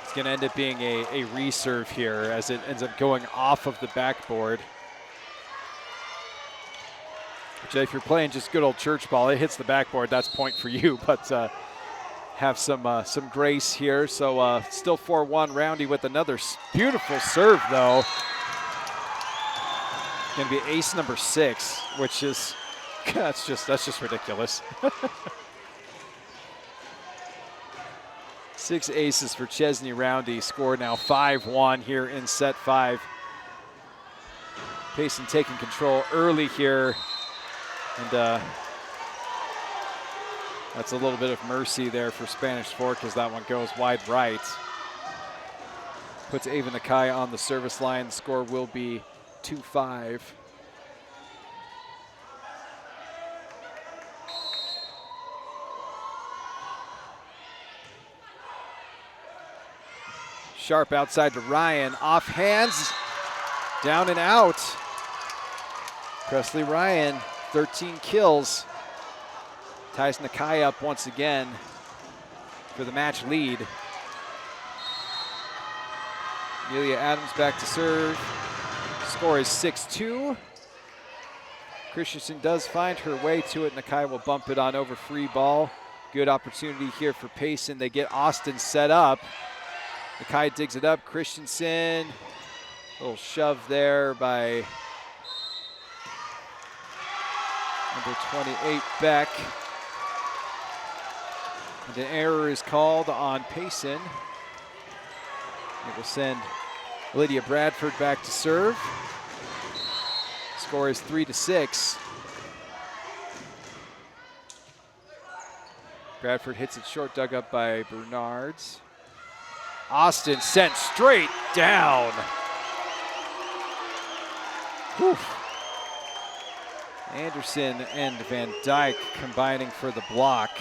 It's going to end up being a reserve here as it ends up going off of the backboard. Which, if you're playing just good old church ball, it hits the backboard, that's point for you. But have some grace here. So still 4-1, Roundy with another beautiful serve though. Going to be ace number 6, which is that's just ridiculous. 6 aces for Chesney Roundy. Score now 5-1 here in set 5. Payson taking control early here. And that's a little bit of mercy there for Spanish Fork as that one goes wide right. Puts Ava Nakai on the service line. The score will be 2-5. Sharp outside to Ryan, off hands, down and out. Presley Ryan, 13 kills. Ties Nakai up once again for the match lead. Amelia Adams back to serve. Score is 6-2. Christensen does find her way to it. Nakai will bump it on over free ball. Good opportunity here for Payson. They get Austin set up. Nakai digs it up. Christensen, a little shove there by number 28, Beck. And an error is called on Payson. It will send Lydia Bradford back to serve. Score is 3-6. Bradford hits it short, dug up by Bernards. Austin sent straight down. Whew. Anderson and Van Dyke combining for the block.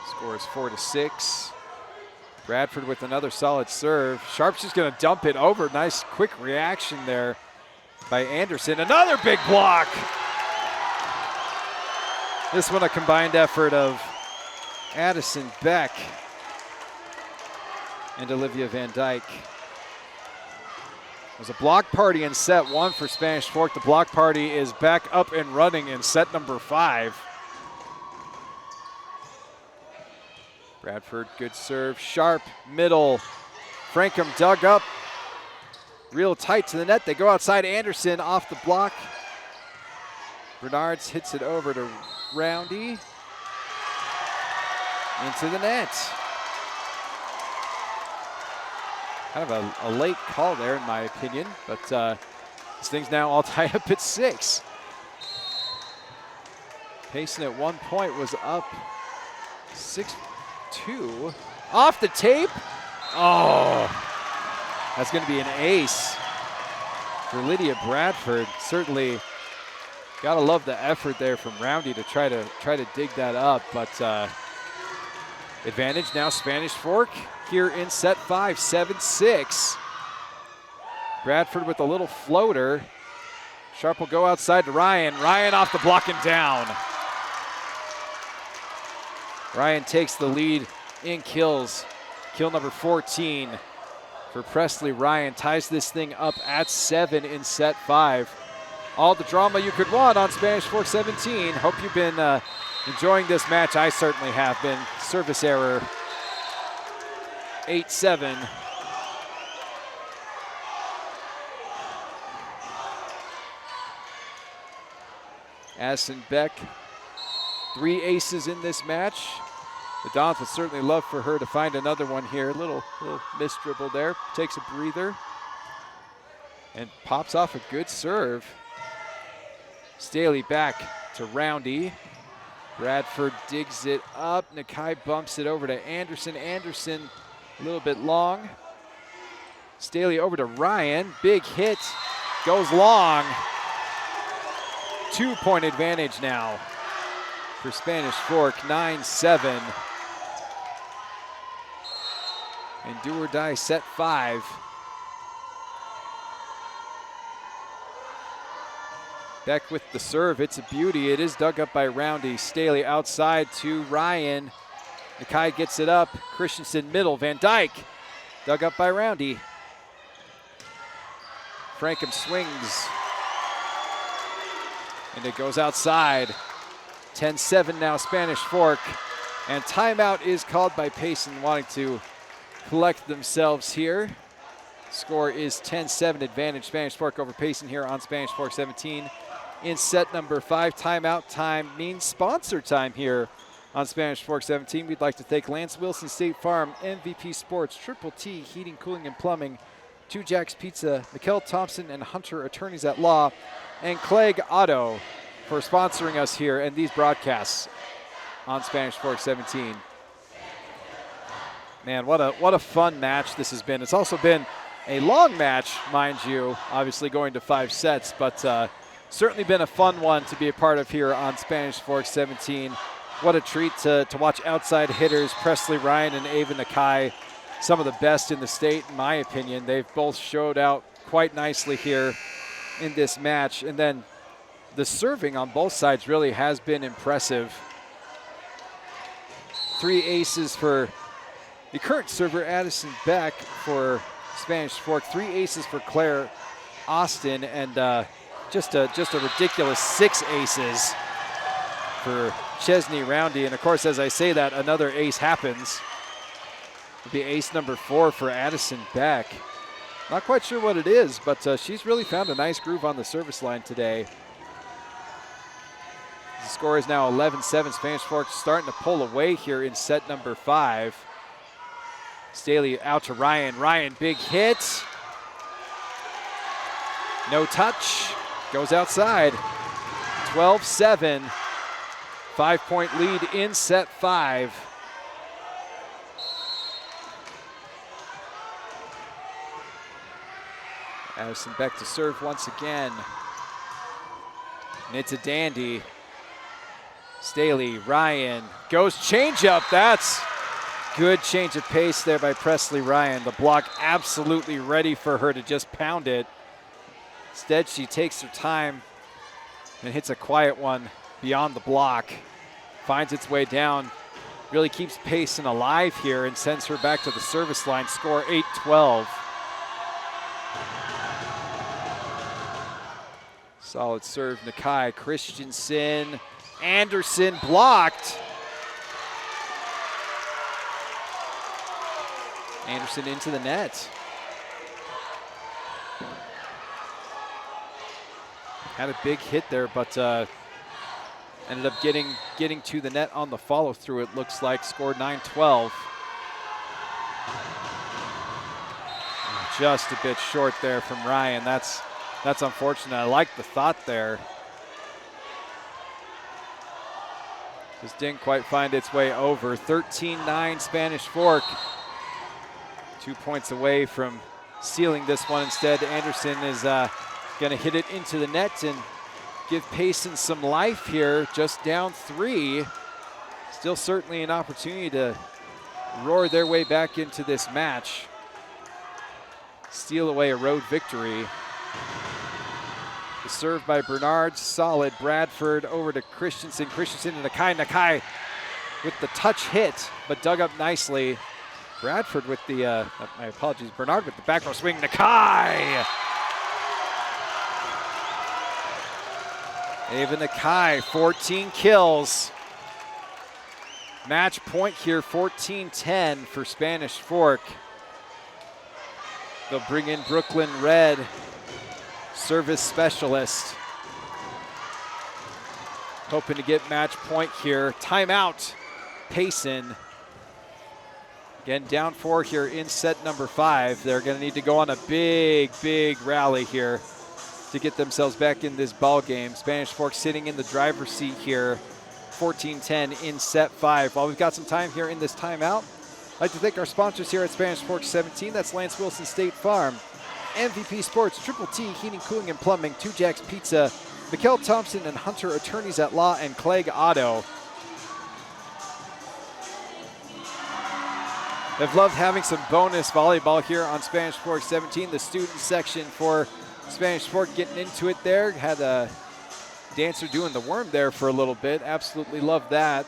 Score is 4-6. Bradford with another solid serve. Sharp's just going to dump it over. Nice quick reaction there by Anderson. Another big block. This one a combined effort of Addison Beck and Olivia Van Dyke. It was a block party in set 1 for Spanish Fork. The block party is back up and running in set number 5. Bradford, good serve. Sharp, middle. Frankham dug up. Real tight to the net. They go outside. Anderson off the block. Bernards hits it over to Roundy. Into the net. Kind of a late call there in my opinion, but this thing's now all tied up at 6. Payson at one point was up 6-2. Off the tape. Oh, that's going to be an ace for Lydia Bradford. Certainly gotta love the effort there from Roundy to try to dig that up, but advantage now Spanish Fork here in set 5, 7-6. Bradford with a little floater. Sharp will go outside to Ryan. Ryan off the block and down. Ryan takes the lead in kills. Kill number 14 for Presley Ryan. Ties this thing up at 7 in set 5. All the drama you could want on Spanish Fork 17. Hope you've been enjoying this match. I certainly have been. Service error, 8-7. Addison Beck, 3 aces in this match. The Dons would certainly love for her to find another one here. Little missed dribble there. Takes a breather and pops off a good serve. Staley back to Roundy. Bradford digs it up. Nakai bumps it over to Anderson. Anderson a little bit long. Staley over to Ryan. Big hit. Goes long. 2-point advantage now for Spanish Fork, 9-7. And do or die set 5. Beck with the serve, it's a beauty. It is dug up by Roundy. Staley outside to Ryan. Nakai gets it up. Christensen middle, Van Dyke. Dug up by Roundy. Frankham swings. And it goes outside. 10-7 now, Spanish Fork. And timeout is called by Payson, wanting to collect themselves here. Score is 10-7 advantage, Spanish Fork over Payson here on Spanish Fork 17. In set number 5, timeout time means sponsor time here on Spanish Fork 17. We'd like to thank Lance Wilson State Farm, MVP Sports, Triple T Heating, Cooling, and Plumbing, Two Jacks Pizza, Mikkel Thompson and Hunter Attorneys at Law, and Clegg Auto for sponsoring us here and these broadcasts on Spanish Fork 17. Man, what a fun match this has been. It's also been a long match, mind you, obviously going to 5 sets, but certainly been a fun one to be a part of here on Spanish Fork 17. What a treat to watch outside hitters, Presley Ryan and Ava Nakai, some of the best in the state, in my opinion. They've both showed out quite nicely here in this match. And then the serving on both sides really has been impressive. 3 aces for the current server, Addison Beck, for Spanish Fork. 3 aces for Claire Austin, and just a ridiculous 6 aces for Chesney Roundy. And of course, as I say that, another ace happens. It'll be ace number 4 for Addison Beck. Not quite sure what it is, but she's really found a nice groove on the service line today. The score is now 11-7. Spanish Fork starting to pull away here in set number 5. Staley out to Ryan. Ryan, big hit. No touch. Goes outside. 12-7. 5-point lead in set 5. Addison Beck to serve once again. And it's a dandy. Staley, Ryan, goes changeup. That's good change of pace there by Presley Ryan. The block absolutely ready for her to just pound it. Instead, she takes her time and hits a quiet one beyond the block. Finds its way down. Really keeps Payson alive here and sends her back to the service line. Score 8-12. Solid serve, Nakai. Christensen. Anderson blocked. Anderson into the net. Had a big hit there, but ended up getting to the net on the follow through, it looks like. Scored 9-12. Just a bit short there from Ryan. That's unfortunate. I like the thought there. Just didn't quite find its way over. 13-9 Spanish Fork. 2 points away from sealing this one. Instead, Anderson is going to hit it into the net and give Payson some life here. Just down 3. Still certainly an opportunity to roar their way back into this match. Steal away a road victory. The serve by Bernard, solid. Bradford over to Christensen. Christensen to Nakai. Nakai with the touch hit, but dug up nicely. Bradford with the, my apologies, Bernard with the back row swing. Nakai! Ava Nakai, 14 kills. Match point here, 14-10 for Spanish Fork. They'll bring in Brooklyn Red, service specialist. Hoping to get match point here. Timeout, Payson. Again, down 4 here in set number 5. They're going to need to go on a big, big rally here to get themselves back in this ball game. Spanish Fork sitting in the driver's seat here, 14-10 in set 5. While we've got some time here in this timeout, I'd like to thank our sponsors here at Spanish Fork 17. That's Lance Wilson State Farm, MVP Sports, Triple T Heating, Cooling, and Plumbing, Two Jacks Pizza, Mikkel Thompson and Hunter Attorneys at Law, and Clegg Auto. I've loved having some bonus volleyball here on Spanish Fork 17. The student section for Spanish Fork getting into it there. Had a dancer doing the worm there for a little bit. Absolutely love that.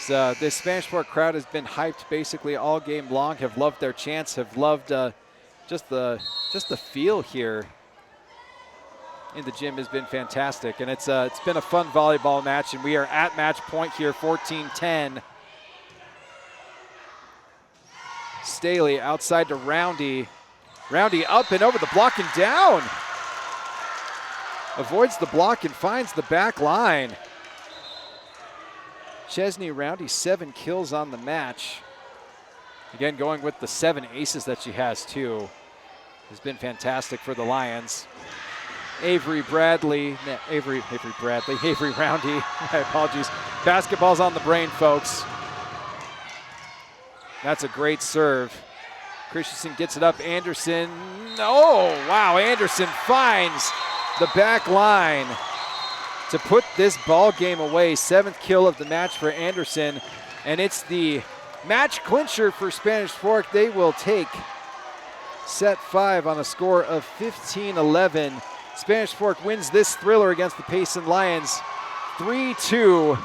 So this Spanish Fork crowd has been hyped basically all game long. Have loved their chants. Have loved just the feel here in the gym has been fantastic. And it's been a fun volleyball match, and we are at match point here, 14-10. Staley outside to Roundy. Roundy up and over the block and down. Avoids the block and finds the back line. Chesney Roundy, 7 kills on the match. Again, going with the 7 aces that she has too. Has been fantastic for the Lions. Avery Roundy, my apologies. Basketball's on the brain, folks. That's a great serve. Christensen gets it up. Anderson. Oh, wow. Anderson finds the back line to put this ball game away. 7th kill of the match for Anderson. And it's the match clincher for Spanish Fork. They will take set 5 on a score of 15-11. Spanish Fork wins this thriller against the Payson Lions 3-2.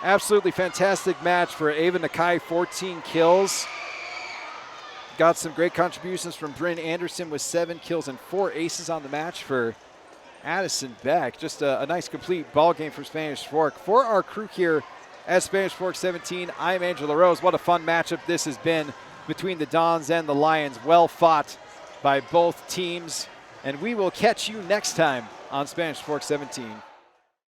Absolutely fantastic match for Ava Nakai, 14 kills. Got some great contributions from Bryn Anderson with 7 kills and 4 aces on the match for Addison Beck. Just a nice complete ball game for Spanish Fork. For our crew here at Spanish Fork 17, I'm Angela Rose. What a fun matchup this has been between the Dons and the Lions. Well fought by both teams. And we will catch you next time on Spanish Fork 17.